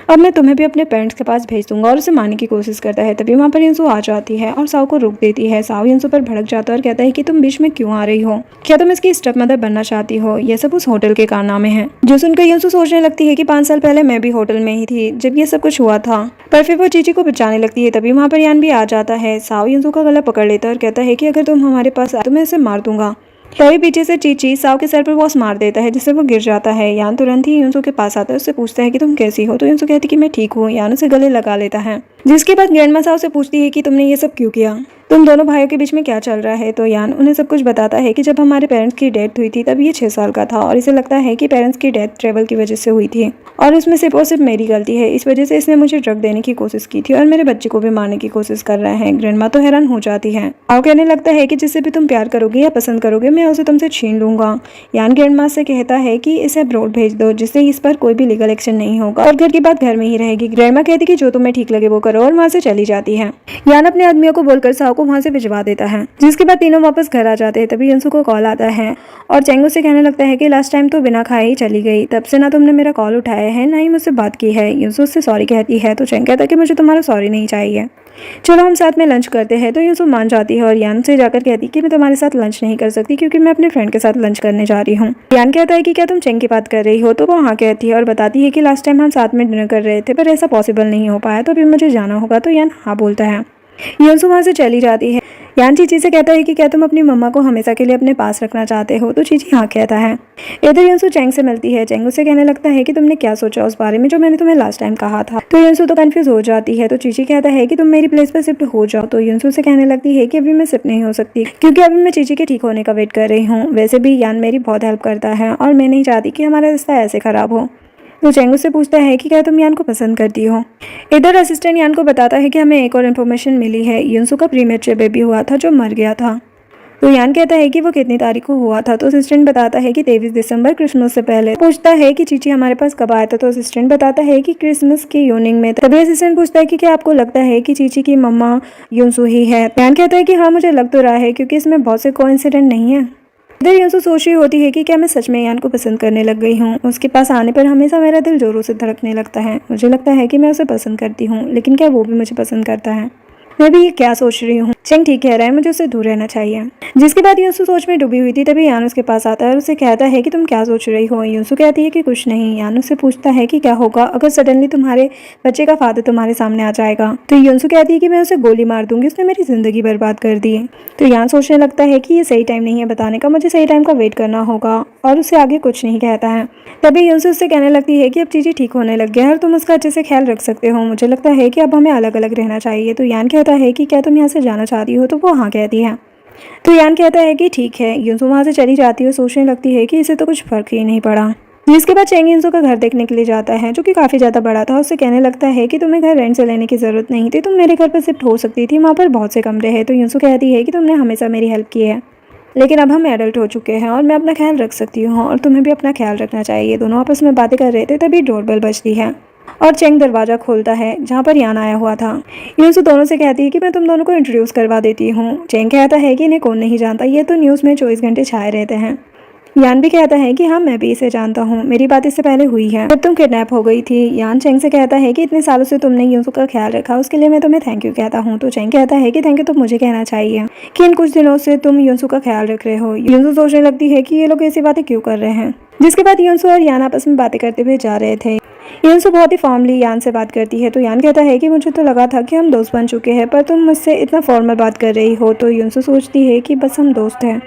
अब मैं तुम्हें भी अपने पेरेंट्स के पास भेज दूंगा और उसे मारने की कोशिश करता है। तभी वहाँ पर युनसू आ जाती है और साओ को रोक देती है। साओ युनसू पर भड़क जाता है और कहता है कि तुम बीच में क्यों आ रही हो, क्या तुम इसकी स्टेप मदर बनना चाहती हो? यह सब उस होटल के कारनामे हैं। जो सुनकर युनसू सोचने लगती है कि 5 साल पहले मैं भी होटल में ही थी जब ये सब कुछ हुआ था, पर फिर वो चीची को बचाने लगती है। तभी वहाँ पर यान भी आ जाता है। साओ युनसू का गला पकड़ लेता है और कहता है कि अगर तुम हमारे पास आए तो मैं इसे मार दूंगा। तभी पीछे से चीची साओ के सर पर बॉस मार देता है जिससे वो गिर जाता है। यान तुरंत ही युनसू के पास आता है, उससे पूछता है कि तुम कैसी हो? तो युनसू कहती कि मैं ठीक हूँ। यान उसे गले लगा लेता है, जिसके बाद ग्रैंडमा साओ से पूछती है कि तुमने ये सब क्यों किया, तुम दोनों भाइयों के बीच में क्या चल रहा है? तो यान उन्हें सब कुछ बताता है कि जब हमारे पेरेंट्स की डेथ हुई थी तब ये 6 साल का था और इसे लगता है कि पेरेंट्स की डेथ ट्रेवल की वजह से हुई थी और उसमें सिर्फ और सिर्फ मेरी गलती है। इस वजह से इसने मुझे ड्रग देने की कोशिश की थी और मेरे बच्चे को भी मारने की कोशिश कर रहा है। ग्रैंडमा तो हैरान हो जाती है। आओ कहने लगता है कि जिससे भी तुम प्यार करोगे या पसंद करोगे मैं उसे तुमसे छीन लूंगा। यान ग्रैंडमा से कहता है कि इसे अब्रॉड भेज दो जिससे इस पर कोई भी लीगल एक्शन नहीं होगा और घर की बात घर में ही रहेगी। ग्रैंडमा कहती कि जो तुम्हें ठीक लगे वो करो और वहाँ से चली जाती है। यान अपने आदमियों को बोलकर साओ को वहाँ से भिजवा देता है, जिसके बाद तीनों वापस घर आ जाते हैं। तभी युनसू को कॉल आता है और चेंग से कहने लगता है कि लास्ट टाइम तो बिना खाए ही चली गई, तब से ना तुमने मेरा कॉल उठाया है ना ही मुझसे बात की है। युनसू उससे सॉरी कहती है तो चेंग कहता है कि मुझे तुम्हारा सॉरी नहीं चाहिए, चलो हम साथ में लंच करते हैं। तो युनसू मान जाती है और यान से जाकर कहती कि मैं तुम्हारे साथ लंच नहीं कर सकती क्योंकि मैं अपने फ्रेंड के साथ लंच करने जा रही हूँ। यान कहता है कि क्या तुम चेंग की बात कर रही हो? तो वो हाँ कहती है और बताती है कि लास्ट टाइम हम साथ में डिनर कर रहे थे पर ऐसा पॉसिबल नहीं हो पाया तो अभी मुझे जाना होगा। तो यान हाँ बोलता है। युनसू वहाँ से चली जाती है। यान चीची से कहता है कि क्या तुम अपनी मम्मा को हमेशा के लिए अपने पास रखना चाहते हो? तो चीची हाँ कहता है। इधर युनसू चेंग से मिलती है। चेंग उसे कहने लगता है कि तुमने क्या सोचा उस बारे में जो मैंने तुम्हें लास्ट टाइम कहा था? तो युनसू तो कंफ्यूज हो जाती है। तो चीची कहता है कि तुम मेरी प्लेस पर शिफ्ट हो जाओ। तो युनसू से कहने लगती है कि अभी मैं शिफ्ट नहीं हो सकती क्योंकि अभी मैं चीची के ठीक होने का वेट कर रही हूँ। वैसे भी यान मेरी बहुत हेल्प करता है और मैं नहीं चाहती कि हमारा रिश्ता ऐसे खराब हो। तो चेंग उससे पूछता है कि क्या तुम यान को पसंद करती हो? इधर असिस्टेंट यान को बताता है कि हमें एक और इन्फॉर्मेशन मिली है, युनसू का प्रीमेच्योर बेबी हुआ था जो मर गया था। तो यान कहता है कि वो कितनी तारीख को हुआ था? तो असिस्टेंट बताता है कि 23 दिसंबर क्रिसमस से पहले। पूछता है कि चीची हमारे पास कब आया था? तो असिस्टेंट बताता है कि क्रिसमस की इवनिंग में। तभी असिस्टेंट पूछता है कि क्या आपको लगता है कि चीची की मम्मा युनसू ही है? यान कहता है कि हाँ मुझे लग तो रहा है क्योंकि इसमें बहुत से कोइंसिडेंट नहीं है। इधर युनसू सोच रही होती है कि क्या मैं सच में यान को पसंद करने लग गई हूँ। उसके पास आने पर हमेशा मेरा दिल जोरों से धड़कने लगता है। मुझे लगता है कि मैं उसे पसंद करती हूँ लेकिन क्या वो भी मुझे पसंद करता है? मैं भी ये क्या सोच रही हूँ? चेंग ठीक कह रहा है, मुझे उससे दूर रहना चाहिए। जिसके बाद युनसू सोच में डूबी हुई थी। तभी यान उसके पास आता है और उसे कहता है कि तुम क्या सोच रही हो? युनसू कहती है कि कुछ नहीं। यान उससे पूछता है कि क्या होगा अगर सडनली तुम्हारे बच्चे का फादर तुम्हारे सामने आ जाएगा? तो युनसू कहती है कि मैं उसे गोली मार दूंगी, उसने मेरी जिंदगी बर्बाद कर दी। तो यान सोचने लगता है कि ये सही टाइम नहीं है बताने का, मुझे सही टाइम का वेट करना होगा और उसे आगे कुछ नहीं कहता है। तभी युनसू उससे कहने लगती है कि अब चीजें ठीक होने लग गया है और तुम उसका अच्छे से ख्याल रख सकते हो। मुझे लगता है कि अब हमें अलग अलग रहना चाहिए। तो यान कहता है कि क्या तुम यहाँ से जाना चाहती हो? तो वो हाँ कहती है। तो यान कहता है कि ठीक है। युनसू वहाँ से चली जाती है और सोचने लगती है कि इसे तो कुछ फर्क ही नहीं पड़ा। जिसके बाद चेंग युनसू का घर देखने के लिए जाता है जो कि काफ़ी ज़्यादा बड़ा था। उससे कहने लगता है कि तुम्हें घर रेंट से लेने की ज़रूरत नहीं थी, तुम मेरे घर पर शिफ्ट हो सकती थी, वहाँ पर बहुत से कमरे हैं। तो युनसू कहती है कि तुमने हमेशा मेरी हेल्प की है लेकिन अब हम एडल्ट हो चुके हैं और मैं अपना ख्याल रख सकती हूँ और तुम्हें भी अपना ख्याल रखना चाहिए। दोनों आपस में बातें कर रहे थे तभी डोरबेल बजती है और चेंग दरवाज़ा खोलता है जहाँ पर यान आया हुआ था। युनसू दोनों से कहती है कि मैं तुम दोनों को इंट्रोड्यूस करवा देती हूँ। चेंग कहता है कि इन्हें कौन नहीं जानता, ये तो न्यूज़ में 24 घंटे छाए रहते हैं। यान भी कहता है कि हाँ मैं भी इसे जानता हूँ, मेरी बात इससे पहले हुई है जब तुम किडनैप हो गई थी। यान चेंग से कहता है कि इतने सालों से तुमने युनसू का ख्याल रखा, उसके लिए मैं तुम्हें थैंक यू कहता हूँ। तो चेंग कहता है कि थैंक यू तो मुझे कहना चाहिए कि इन कुछ दिनों से तुम युनसू का ख्याल रख रहे हो। युनसू सोचने लगती है कि ये लोग ऐसी बातें क्यों कर रहे हैं। जिसके बाद युनसू और यान आपस में बातें करते हुए जा रहे थे। युनसू बहुत ही फॉर्मली यान से बात करती है। तो यान कहता है कि मुझे तो लगा था कि हम दोस्त बन चुके हैं पर तुम मुझसे इतना फॉर्मल बात कर रही हो। तो युनसू सोचती है कि बस हम दोस्त हैं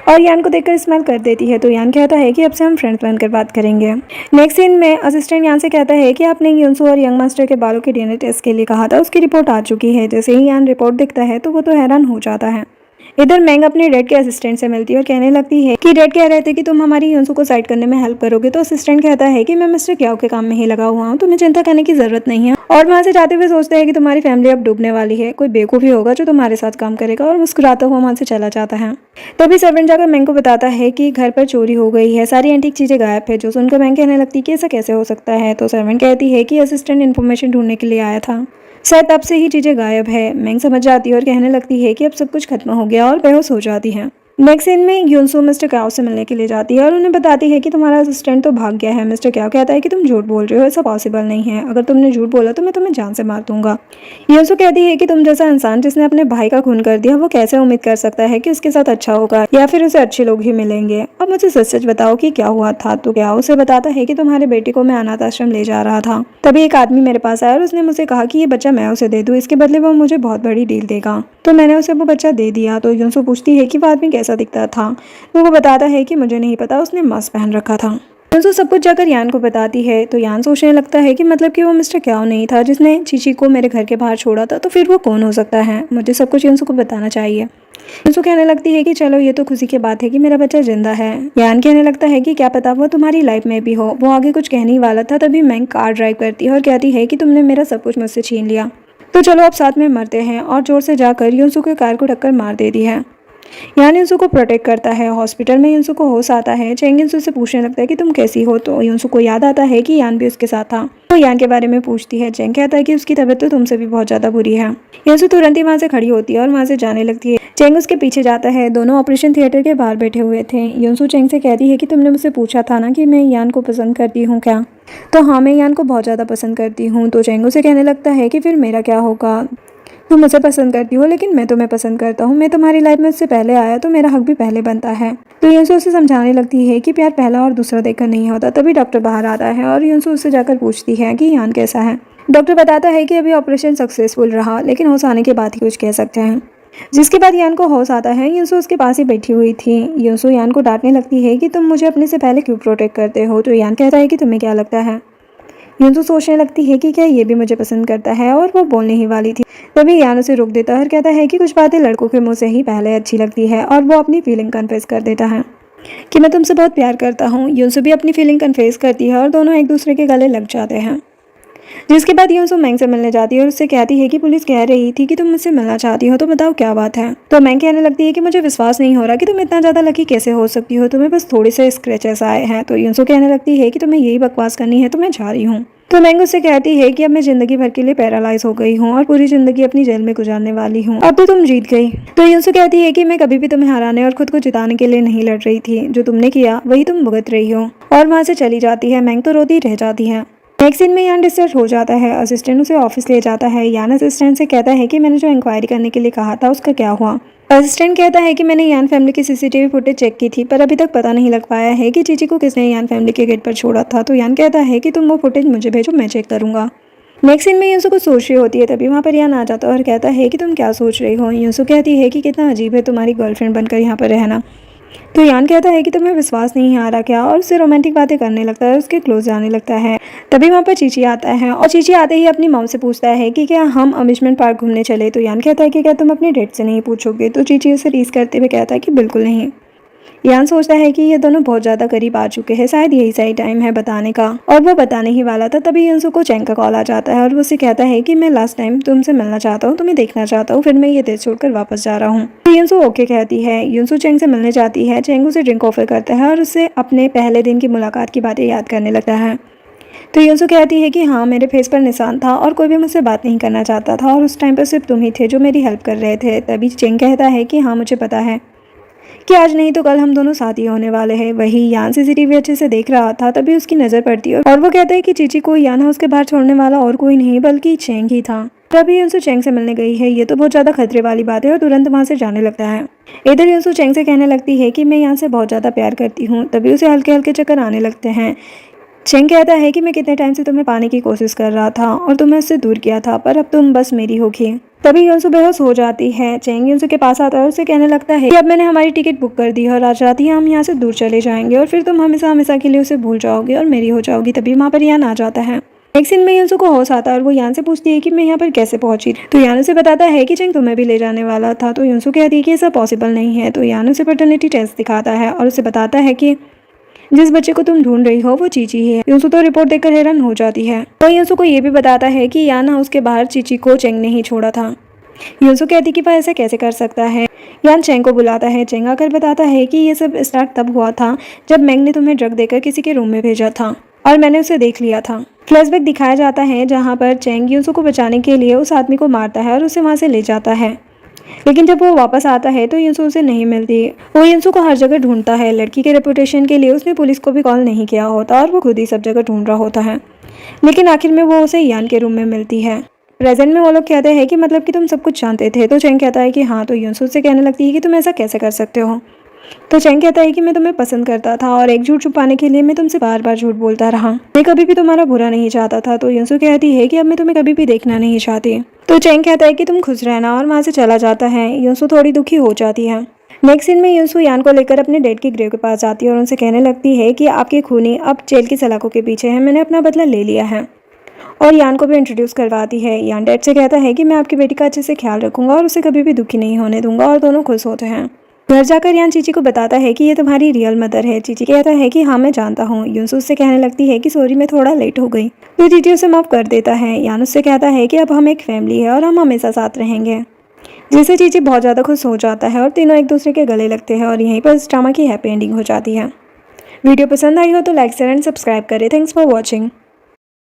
और यान को देखकर स्माइल कर देती है। तो यान कहता है कि अब से हम फ्रेंड्स बनकर बात करेंगे। नेक्स्ट सीन में असिस्टेंट यान से कहता है कि आपने युनसू और यंग मास्टर के बालों के डीएनए टेस्ट के लिए कहा था, उसकी रिपोर्ट आ चुकी है। जैसे ही यान रिपोर्ट दिखता है तो वो तो हैरान हो जाता है। इधर मैंग अपने डेड के असिस्टेंट से मिलती है और कहने लगती है कि डेड कह रहे थे कि तुम हमारी युनसू को साइड करने में हेल्प करोगे। तो असिस्टेंट कहता है कि मैं मिस्टर क्याओ के काम में ही लगा हुआ हूँ, तुम्हें चिंता करने की जरूरत नहीं है। और वहाँ से जाते हुए सोचते हैं कि तुम्हारी फैमिली अब डूबने वाली है, कोई बेवकूफ़ी होगा जो तुम्हारे साथ काम करेगा, और मुस्कुराता हुआ वहाँ से चला जाता है। तभी सर्वेंट जाकर मैंग को बताता है कि घर पर चोरी हो गई है, सारी एंटीक चीज़ें गायब है। जो सुनकर मैंग कहने लगती है कि ऐसा कैसे हो सकता है। तो सर्वेंट कहती है कि असिस्टेंट इन्फॉर्मेशन ढूंढने के लिए आया था, शायद तब से ही चीज़ें गायब है। मैंग समझ जाती है और कहने लगती है कि अब सब कुछ खत्म हो गया और बेहोश हो जाती है। नेक्स्ट सीन में यूनसू मिस्टर क्याओ से मिलने के लिए जाती है और उन्हें बताती है कि तुम्हारा असिस्टेंट तो भाग गया है। मिस्टर क्याओ कहता है कि तुम झूठ बोल रहे हो, ऐसा पॉसिबल नहीं है, अगर तुमने झूठ बोला तो मैं तुम्हें जान से मार दूंगा। यूनसू कहती है कि तुम जैसा इंसान जिसने अपने भाई का खून कर दिया वो कैसे उम्मीद कर सकता है कि उसके साथ अच्छा होगा या फिर उसे अच्छे लोग ही मिलेंगे। अब मुझे सच सच बताओ कि क्या हुआ था। तो क्याओ उसे बताता है कि तुम्हारे बेटे को मैं अनाथ आश्रम ले जा रहा था, तभी एक आदमी मेरे पास आया और उसने मुझसे कहा कि ये बच्चा मैं उसे दे दूं, इसके बदले वो मुझे बहुत बड़ी डील देगा। तो मैंने उसे वो बच्चा दे दिया। तो यूनसू पूछती है कि वो आदमी कैसा दिखता था। तो वो बताता है कि मुझे नहीं पता, उसने मास्क पहन रखा था। यूनसू सब कुछ जाकर यान को बताती है तो यान सोचने लगता है कि मतलब कि वो मिस्टर क्याओ नहीं था जिसने चीची को मेरे घर के बाहर छोड़ा था, तो फिर वो कौन हो सकता है। मुझे सब कुछ यूनसू को बताना चाहिए। यूनसू कहने लगती है कि चलो ये तो खुशी की बात है कि मेरा बच्चा जिंदा है। यान कहने लगता है कि क्या पता वो तुम्हारी लाइफ में भी हो। वो आगे कुछ कहने ही वाला था तभी मैंग कार ड्राइव करती है और कहती है कि तुमने मेरा सब कुछ मुझसे छीन लिया, तो चलो अब साथ में मरते हैं, और जोर से जाकर यूनसू के कार को टक्कर मार देती है। यान यूनसू को प्रोटेक्ट करता है। हॉस्पिटल में यूनसू को होश आता है। चेंग यूनसू से पूछने लगता है कि तुम कैसी हो। तो यूनसू को याद आता है कि यान भी उसके साथ था। तो यान के बारे में पूछती है। चेंग कहता है कि उसकी तबीयत तो तुमसे भी बहुत ज्यादा बुरी है। यूनसू तुरंत ही वहां से खड़ी होती है और वहां से जाने लगती है। चेंग उसके पीछे जाता है। दोनों ऑपरेशन थिएटर के बाहर बैठे हुए थे। यूनसू चेंग से कहती है कि तुमने मुझसे पूछा था ना कि मैं यान को पसंद करती हूँ क्या। तो हाँ, मैं यान को बहुत ज़्यादा पसंद करती हूँ। तो चेंग उसे कहने लगता है कि फिर मेरा क्या होगा। तुम मुझे पसंद करती हो लेकिन मैं तुम्हें पसंद करता हूँ। मैं तुम्हारी लाइफ में उससे पहले आया तो मेरा हक भी पहले बनता है। तो यूनसू उसे समझाने लगती है कि प्यार पहला और दूसरा देखकर नहीं होता। तभी डॉक्टर बाहर आता है और यूनसू उससे जाकर पूछती है कि यान कैसा है। डॉक्टर बताता है कि अभी ऑपरेशन सक्सेसफुल रहा, लेकिन होश आने के बाद ही कुछ कह सकते हैं। जिसके बाद यान को होश आता है। यूनसू उसके पास ही बैठी हुई थी। यूनसू यान को डांटने लगती है कि तुम मुझे अपने से पहले क्यों प्रोटेक्ट करते हो। तो यान कहता है कि तुम्हें क्या लगता है। यूनसू सोचने लगती है कि क्या ये भी मुझे पसंद करता है, और वो बोलने ही वाली थी तभी यान उसे रोक देता है और कहता है कि कुछ बातें लड़कों के मुंह से ही पहले अच्छी लगती है, और वो अपनी फीलिंग कन्फेस कर देता है कि मैं तुमसे बहुत प्यार करता हूँ। यूनसू भी अपनी फीलिंग कन्फेस करती है और दोनों एक दूसरे के गले लग जाते हैं। जिसके बाद यूनसू मैंग से मिलने जाती है और उससे कहती है कि पुलिस कह रही थी कि तुम मुझसे मिलना चाहती हो, तो बताओ क्या बात है। तो मैंग कहने लगती है कि मुझे विश्वास नहीं हो रहा कि तुम इतना ज़्यादा लकी कैसे हो सकती हो, तुम्हें बस थोड़े से स्क्रैचेस आए हैं। तो यूनसू कहने लगती है कि तुम्हें यही बकवास करनी है तो मैं जा रही हूँ। तो मैंग उससे कहती है कि अब मैं जिंदगी भर के लिए पैरालाइज हो गई हूँ और पूरी जिंदगी अपनी जेल में गुजारने वाली हूँ, अब तो तुम जीत गई। तो यूनसू कहती है कि मैं कभी भी तुम्हें हराने और खुद को जिताने के लिए नहीं लड़ रही थी, जो तुमने किया वही तुम भुगत रही हो, और वहाँ से चली जाती है। मैंग तो रोती रह जाती है। नेक्स्ट सीन में यान डिस्चार्ज हो जाता है। असिस्टेंट उसे ऑफिस ले जाता है। यान असिस्टेंट से कहता है कि मैंने जो इंक्वायरी करने के लिए कहा था उसका क्या हुआ। असिस्टेंट कहता है कि मैंने यान फैमिली की सीसीटीवी फुटेज चेक की थी, पर अभी तक पता नहीं लग पाया है कि चीची को किसने यान फैमिली के गेट पर छोड़ा था। तो यान कहता है कि तुम वो फुटेज मुझे भेजो, मैं चेक करूंगा। नेक्स्ट सीन में यूनसू कुछ सोच रही होती है, तभी वहाँ पर यान आ जाता है और कहता है कि तुम क्या सोच रही हो। यूनसू कहती है कि कितना अजीब है तुम्हारी गर्लफ्रेंड बनकर यहाँ पर रहना। तो यान कहता है कि तुम्हें विश्वास नहीं आ रहा क्या, और उससे रोमांटिक बातें करने लगता है, उसके क्लोज जाने लगता है। तभी वहाँ पर चीची आता है और चीची आते ही अपनी मॉम से पूछता है कि क्या हम अम्यूजमेंट पार्क घूमने चले। तो यान कहता है कि क्या तुम अपने डेट से नहीं पूछोगे। तो चीची उसे टीज करते हुए कहता है कि बिल्कुल नहीं। यान सोचता है कि ये दोनों बहुत ज़्यादा करीब आ चुके हैं, शायद यही सही टाइम है बताने का, और वो बताने ही वाला था। तभी यूनसू को चेंग का कॉल आ जाता है और वो उसे कहता है कि मैं लास्ट टाइम तुमसे मिलना चाहता हूँ, तुम्हें देखना चाहता हूँ, फिर मैं ये देश छोड़कर वापस जा रहा हूँ। तो यूनसू ओके कहती है। यूनसू चेंग से मिलने जाती है। चेंग उसे ड्रिंक ऑफर करता है और उससे अपने पहले दिन की मुलाकात की बातें याद करने लगता है। तो यूनसू कहती है कि हाँ, मेरे फेस पर निशान था और कोई भी मुझसे बात नहीं करना चाहता था, और उस टाइम पर सिर्फ तुम ही थे जो मेरी हेल्प कर रहे थे। तभी चेंग कहता है कि हाँ, मुझे पता है कि आज नहीं तो कल हम दोनों साथ ही होने वाले हैं। वही यान सीसीटीवी अच्छे से देख रहा था, तभी उसकी नजर पड़ती है और वो कहता है कि चीची को यान हाउस के बाहर छोड़ने वाला और कोई नहीं बल्कि चेंग ही था। तभी यूनसू चेंग से मिलने गई है, ये तो बहुत ज्यादा खतरे वाली बात है, और तुरंत वहां से जाने लगता है। इधर यूनसू चेंग से कहने लगती है कि मैं यहाँ से बहुत ज्यादा प्यार करती हूँ। तभी उसे हल्के हल्के चक्कर आने लगते हैं। चेंग कहता है कि मैं कितने टाइम से तुम्हें पाने की कोशिश कर रहा था और तुम्हें उससे दूर किया था, पर अब तुम बस मेरी होगी। तभी यूनसू बेहोश हो जाती है। चेंग यूनसू के पास आता है और उसे कहने लगता है कि अब मैंने हमारी टिकट बुक कर दी है और आज रात ही हम यहाँ से दूर चले जाएंगे, और फिर तुम हमेशा हमेशा के लिए उसे भूल जाओगे और मेरी हो जाओगी। तभी वहाँ पर यान आ जाता है। एक सीन में यूनसू को होश आता है और वो यान से पूछती है कि मैं यहाँ पर कैसे पहुंची। तो यान उसे बताता है कि चेंग तुम्हें भी ले जाने वाला था। तो यूनसू कहती है कि ऐसा पॉसिबल नहीं है। तो यान उसे पैटर्निटी टेस्ट दिखाता है और उसे बताता है कि जिस बच्चे को तुम ढूंढ रही हो वो चीची है। यूनसू तो रिपोर्ट देखकर हैरान हो जाती है। तो यूनसू को ये भी बताता है कि यान हाउस के बाहर चीची को चेंग ने ही छोड़ा था। यूनसू कहती कि वह ऐसे कैसे कर सकता है। यान चेंग को बुलाता है। चेंग आकर बताता है कि ये सब स्टार्ट तब हुआ था जब मैंग ने तुम्हें ड्रग देकर किसी के रूम में भेजा था और मैंने उसे देख लिया था। फ्लैशबैक दिखाया जाता है जहाँ पर चेंग यूनसू को बचाने के लिए उस आदमी को मारता है और उसे वहाँ से ले जाता है। लेकिन जब वो वापस आता है तो युनसू उसे नहीं मिलती। वो युनसू को हर जगह ढूंढता है। लड़की के रेपुटेशन के लिए उसने पुलिस को भी कॉल नहीं किया होता और वो खुद ही सब जगह ढूंढ रहा होता है। लेकिन आखिर में वो उसे यान के रूम में मिलती है। प्रेजेंट में वो लोग कहते हैं कि मतलब कि तुम सब कुछ जानते थे। तो चेंग कहता है कि हाँ। तो युनसू से कहने लगती है कि तुम ऐसा कैसे कर सकते हो। तो चेंग कहता है कि मैं तुम्हें पसंद करता था और एक झूठ छुपाने के लिए मैं तुमसे बार बार झूठ बोलता रहा। मैं कभी भी तुम्हारा बुरा नहीं चाहता था। तो युनसू कहती है कि अब मैं तुम्हें कभी भी देखना नहीं चाहती। तो चेंग कहता है कि तुम खुश रहना और वहाँ से चला जाता है। युनसू थोड़ी दुखी हो जाती है। नेक्स्ट सीन में युनसू यान को लेकर अपने डैड की ग्रेव के पास जाती है और उनसे कहने लगती है कि आपके खूनी अब जेल की सलाखों के पीछे है। मैंने अपना बदला ले लिया है। और यान को भी इंट्रोड्यूस करवाती है। यान डैड से कहता है कि मैं आपकी बेटी का अच्छे से ख्याल रखूंगा और उसे कभी भी दुखी नहीं होने दूंगा। और दोनों खुश होते हैं। घर जाकर यान चीची को बताता है कि ये तुम्हारी रियल मदर है। चीची कहता है कि हाँ मैं जानता हूँ। युनसू उससे कहने लगती है कि सॉरी मैं थोड़ा लेट हो गई। तो चीची उसे माफ कर देता है। यान उससे कहता है कि अब हम एक फैमिली है और हम हमेशा साथ रहेंगे। जिससे चीची बहुत ज़्यादा खुश हो जाता है और तीनों एक दूसरे के गले लगते हैं और यहीं पर इस ड्रामा की हैप्पी एंडिंग हो जाती है। वीडियो पसंद आई हो तो लाइक शेयर एंड सब्सक्राइब करें। Thanks for watching.